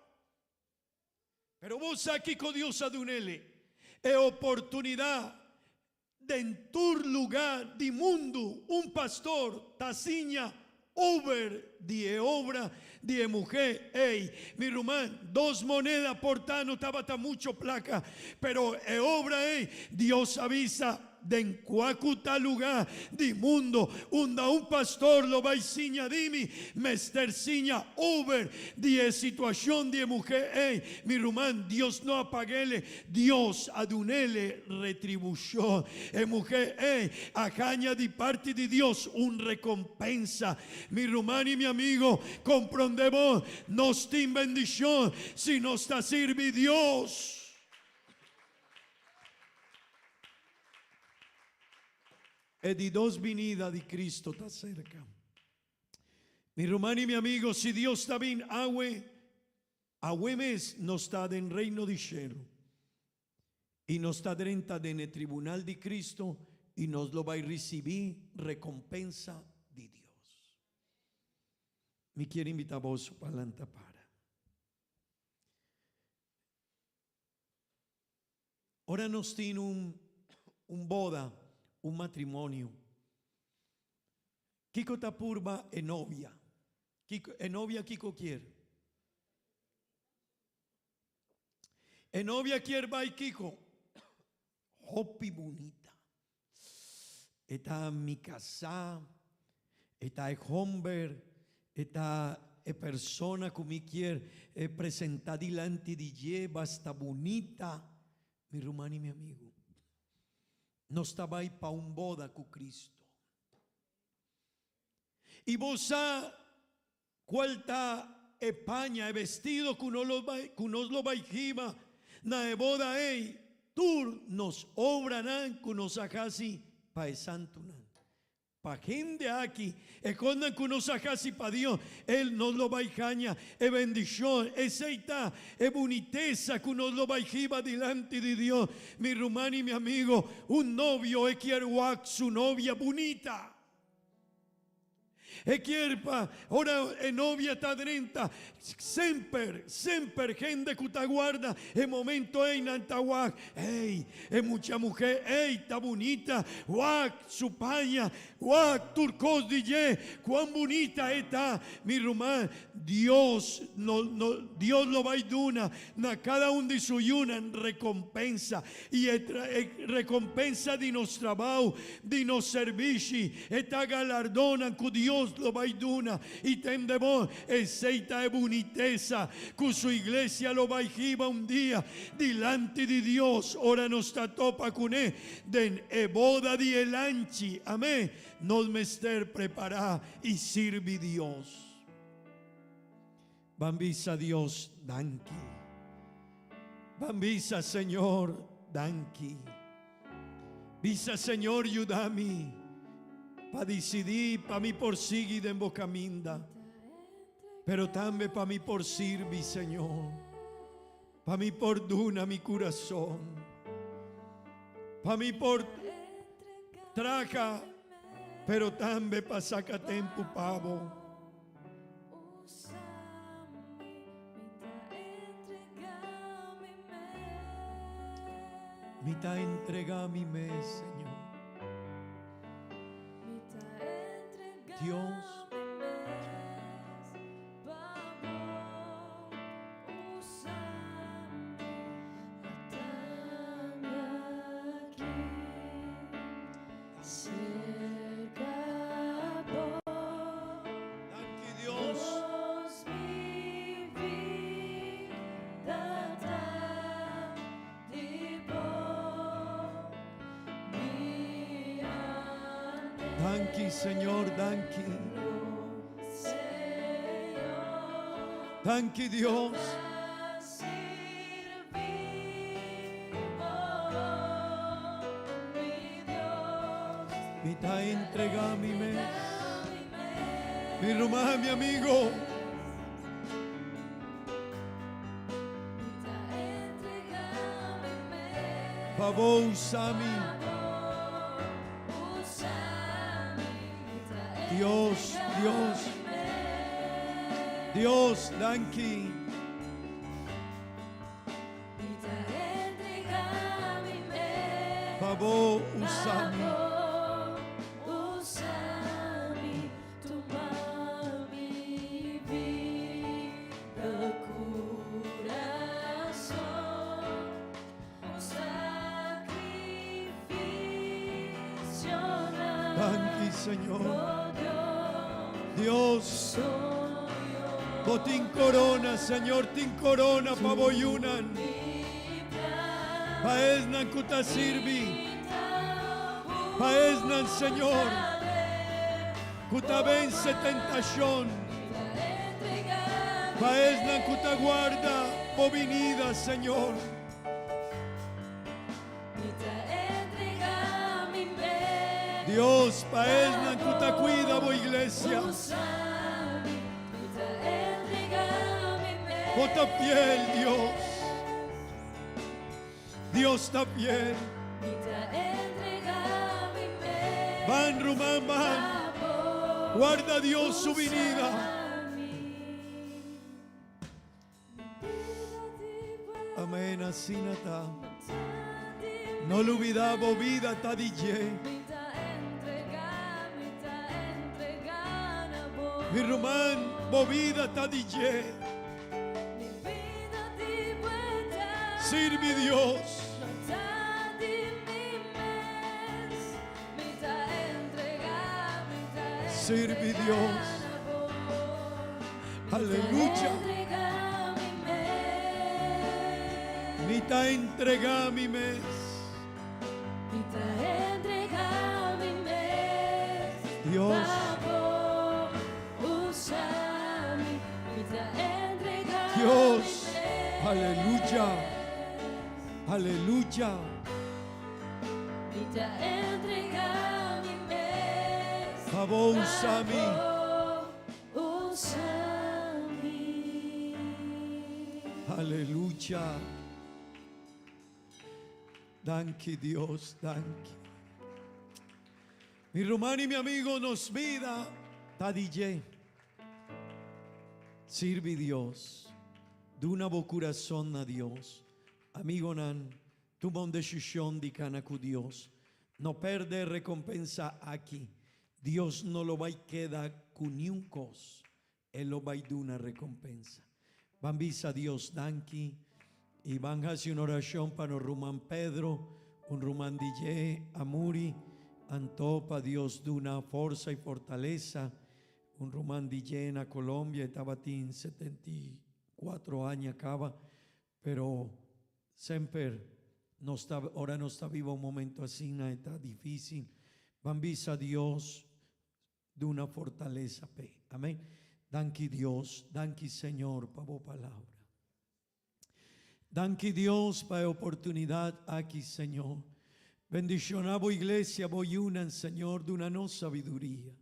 Pero vos aquí con Dios adunele. Oportunidad de en tu lugar de mundo un pastor taciña over de obra de mujer. Hey, mi rumán, 2 monedas portano tabata mucho placa, pero obra, hey, Dios avisa de en cuacuta lugar de mundo unda un pastor lo va y ciña dimi mester ciña over de situación de mujer. Hey, mi rumán, Dios no apaguele, Dios adunele retribución. Mujer, hey, acaña de parte de Dios un recompensa. Mi rumán y mi amigo, comprendemos, no está en bendición, si no está sirve Dios. E di 2 venidas de Cristo está cerca. Mi hermano y mi amigo, si Dios está bien, agüe mes no está en reino de cielo. Y no está dentro en el tribunal de Cristo y nos lo va a recibir recompensa de Dios. Me quiero invitar a vos para la para. Ahora nos tiene un boda. Un matrimonio. Kiko tapurba en novia. En novia Kiko quiere. En novia quiere va y Kiko. Hopi bonita. Está mi casa. Está el hombre. Está persona que me quiere presentar delante de lleva. Está bonita. Mi hermano y mi amigo. No estaba ahí para un boda con Cristo. Y vos cuál está España, vestido que uno lo va y na de boda, tú nos obran con nos acasi pa el santo. Pa gente aquí, escondan que nos acasi pa Dios, Él nos lo va y caña, bendición, seita, boniteza que nos lo va y delante de Dios. Mi rumano y mi amigo, un novio quiere su novia bonita. Quiere ora novia está drenta, sempre gente que te guarda, el momento nantawak, mucha mujer, está bonita, su paña, Cuac turcos DJ, cuán bonita está mi rumán. Dios Dios lo va a duna na cada un de su yuna en recompensa y recompensa de nos trabajo, de nos servici, esta galardona que Dios lo va a duna y tendemos aceita de boniteza que su iglesia lo va a giba un día delante de Dios. Ora nos topa con él den boda di elanchi, amén. Nos mester prepara y sirve Dios. Bambisa Dios, danki. Bambisa Señor, danki. Visa Señor, ayúdame para decidir, para mí por seguir en bocaminda, pero también para mí por servir, Señor. Para mí por duna mi corazón. Para mí por traca, pero también para sacar tiempo pavo. Mitad entrega mi mes, Señor. Dios, danki, Señor, danki. Danki, Dios. Mitad entrega mi mes. Mi Román, mi amigo. Favor, usami. Dios, Dios, Dios, danki. Favor, usami. Danki, Señor. Dios, botín corona, Señor, tin corona pa boyunan. Paesnan kuta sirvi. Paesnan, Señor. Kuta vence tentación. Paesnan kuta guarda bovinida, Señor. Dios, paesnan kuta cuida bo iglesia. Bota piel, Dios. Dios está fiel. Van Rumán, van. Guarda Dios su venida. Amén, así nata. No lo olvidamos vida ta DJ. Mi Román, movida ta DJ. Sirve Dios. Sirve Dios. Aleluya. Mitad entrega mi mes. Dios. Dios, aleluya, aleluya. Favor, usami. Aleluya. Danke, Dios, danke. Mi Román y mi amigo nos vida, ta DJ. Sirve Dios. De una corazón a Dios. Amigo nan, tu mon decisión di cana con Dios. No perde recompensa aquí. Dios no lo va a quedar con ni un cos. Él lo va a dar una recompensa. Van a Dios danki. Y van a hacer una oración para un Rumán Pedro, un Rumán DJ, Amuri, Antopa, Dios de una fuerza y fortaleza. Un Rumán DJ en Colombia, estaba en 74 años acaba, pero siempre no está, ahora no está vivo un momento así, está difícil. Van a Dios de una fortaleza, amén. Danki Dios, danki Señor, para vos palabra. Danke Dios para la oportunidad aquí, Señor. Bendición a vos, iglesia, voy una, Señor, de una no sabiduría.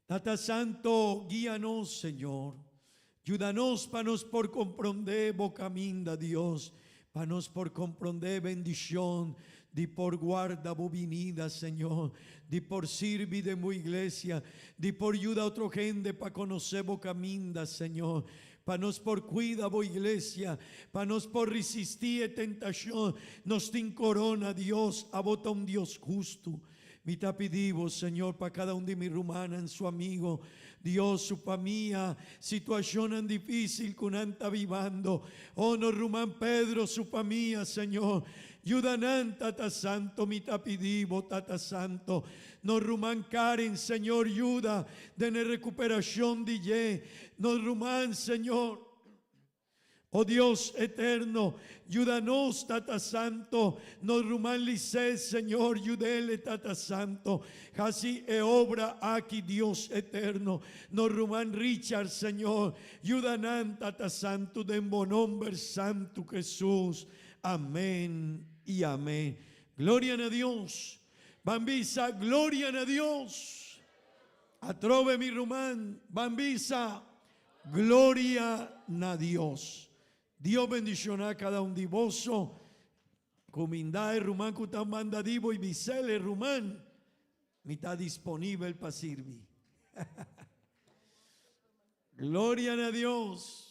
Tata Santo, guíanos, Señor. Ayúdanos para nos por comprender vos caminda, Dios. Para nos por comprender bendición. Di por guarda vos venida, Señor. Di por sirvi de mu iglesia. Di por ayuda a otra gente para conocer vos caminda, Señor. Para nos por cuida vos iglesia, para nos por resistir tentación, nos tin corona Dios, a vos un Dios justo. Me te pedimos, Señor, para cada uno de mis rumanas, su amigo, Dios, su familia, situación difícil que anta vivando. Oh, no, Rumán Pedro, su familia, Señor. Ayudanan, Tata Santo, mi te pedimos, Tata Santo. No, Rumán Karen, Señor, ayuda de la recuperación de ye. No, Rumán, Señor. Oh Dios eterno, ayúdanos, Tata Santo. Nos Rumán Lice, Señor, ayúdele, Tata Santo. Así es obra aquí, Dios eterno. Nos Rumán Richard, Señor, ayúdanos, Tata Santo, de en buen nombre santo Jesús. Amén y amén. Gloria a Dios. Bambisa, gloria a Dios. Atrove mi Rumán, Bambisa, gloria a Dios. Dios bendicioná a cada un divoso. Comindae Rumán Kutan Mandadivo y Bisele Rumán. Me está disponible para servir. Gloria a Dios.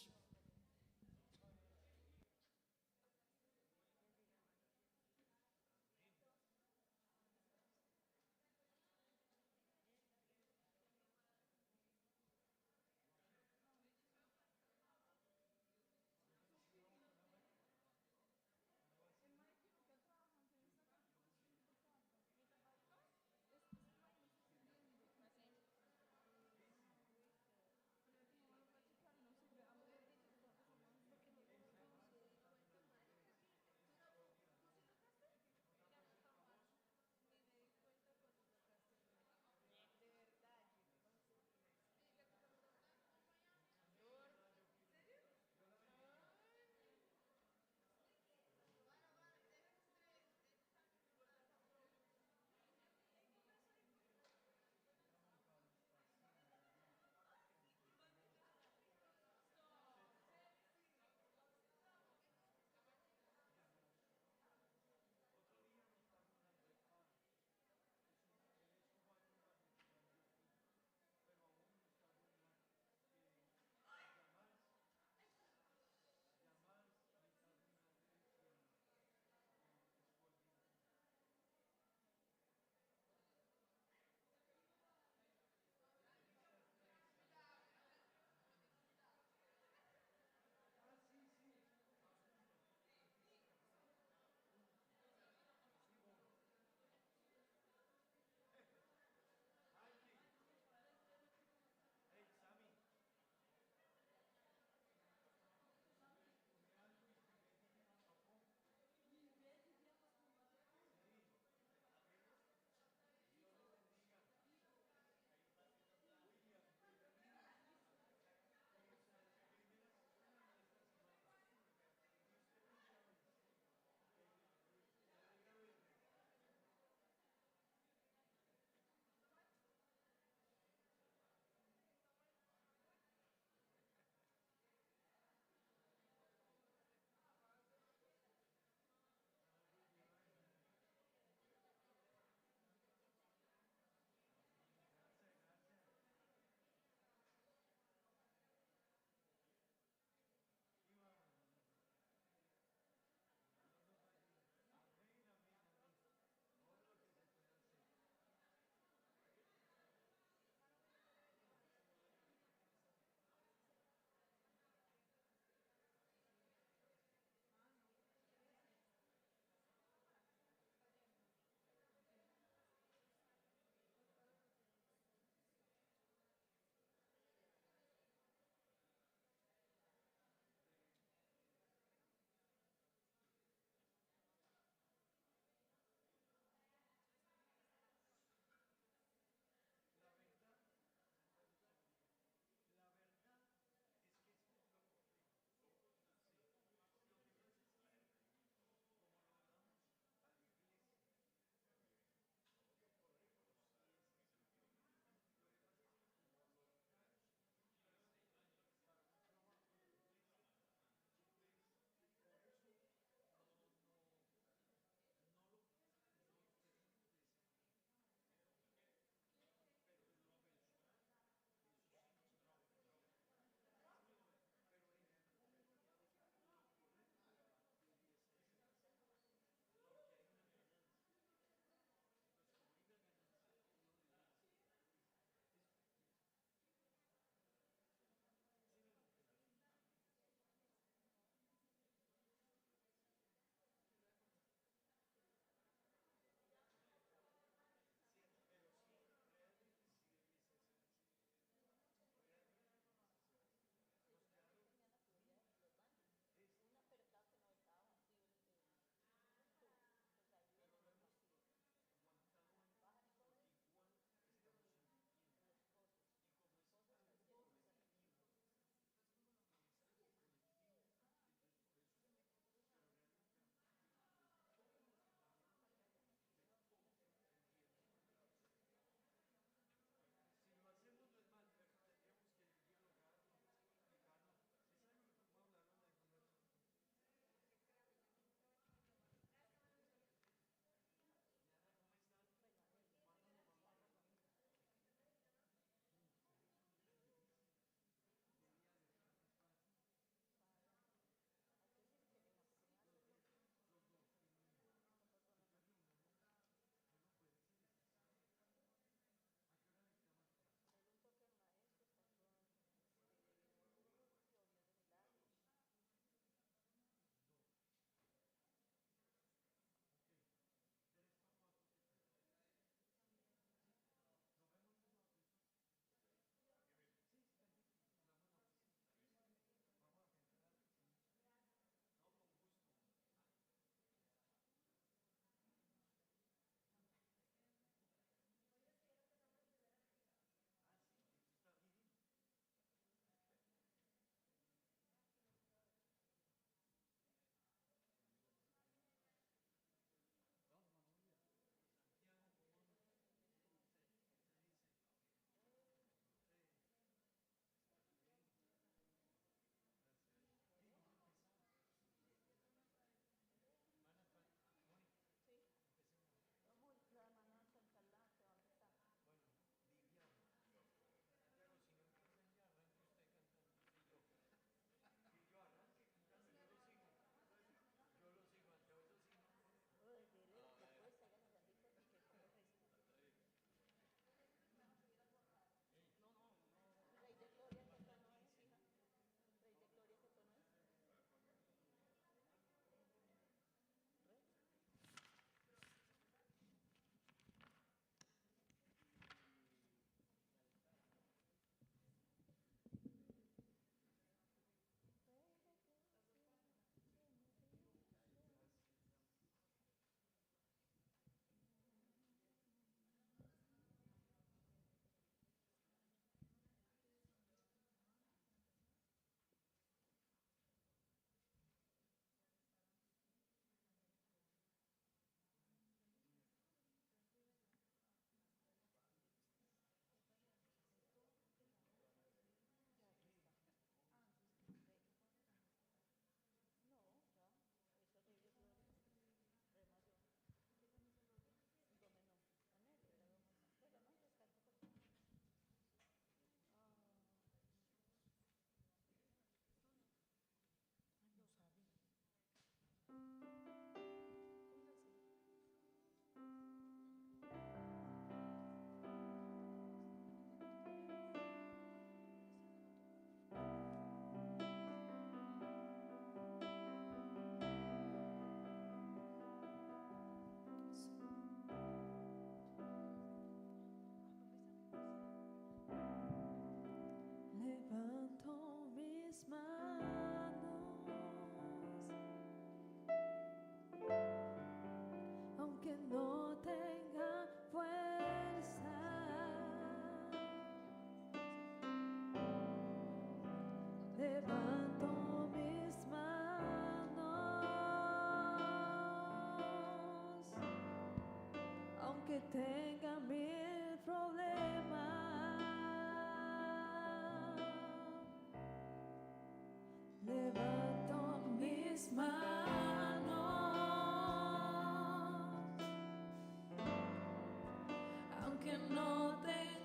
tenga mil problemas, levanto mis manos, aunque no tenga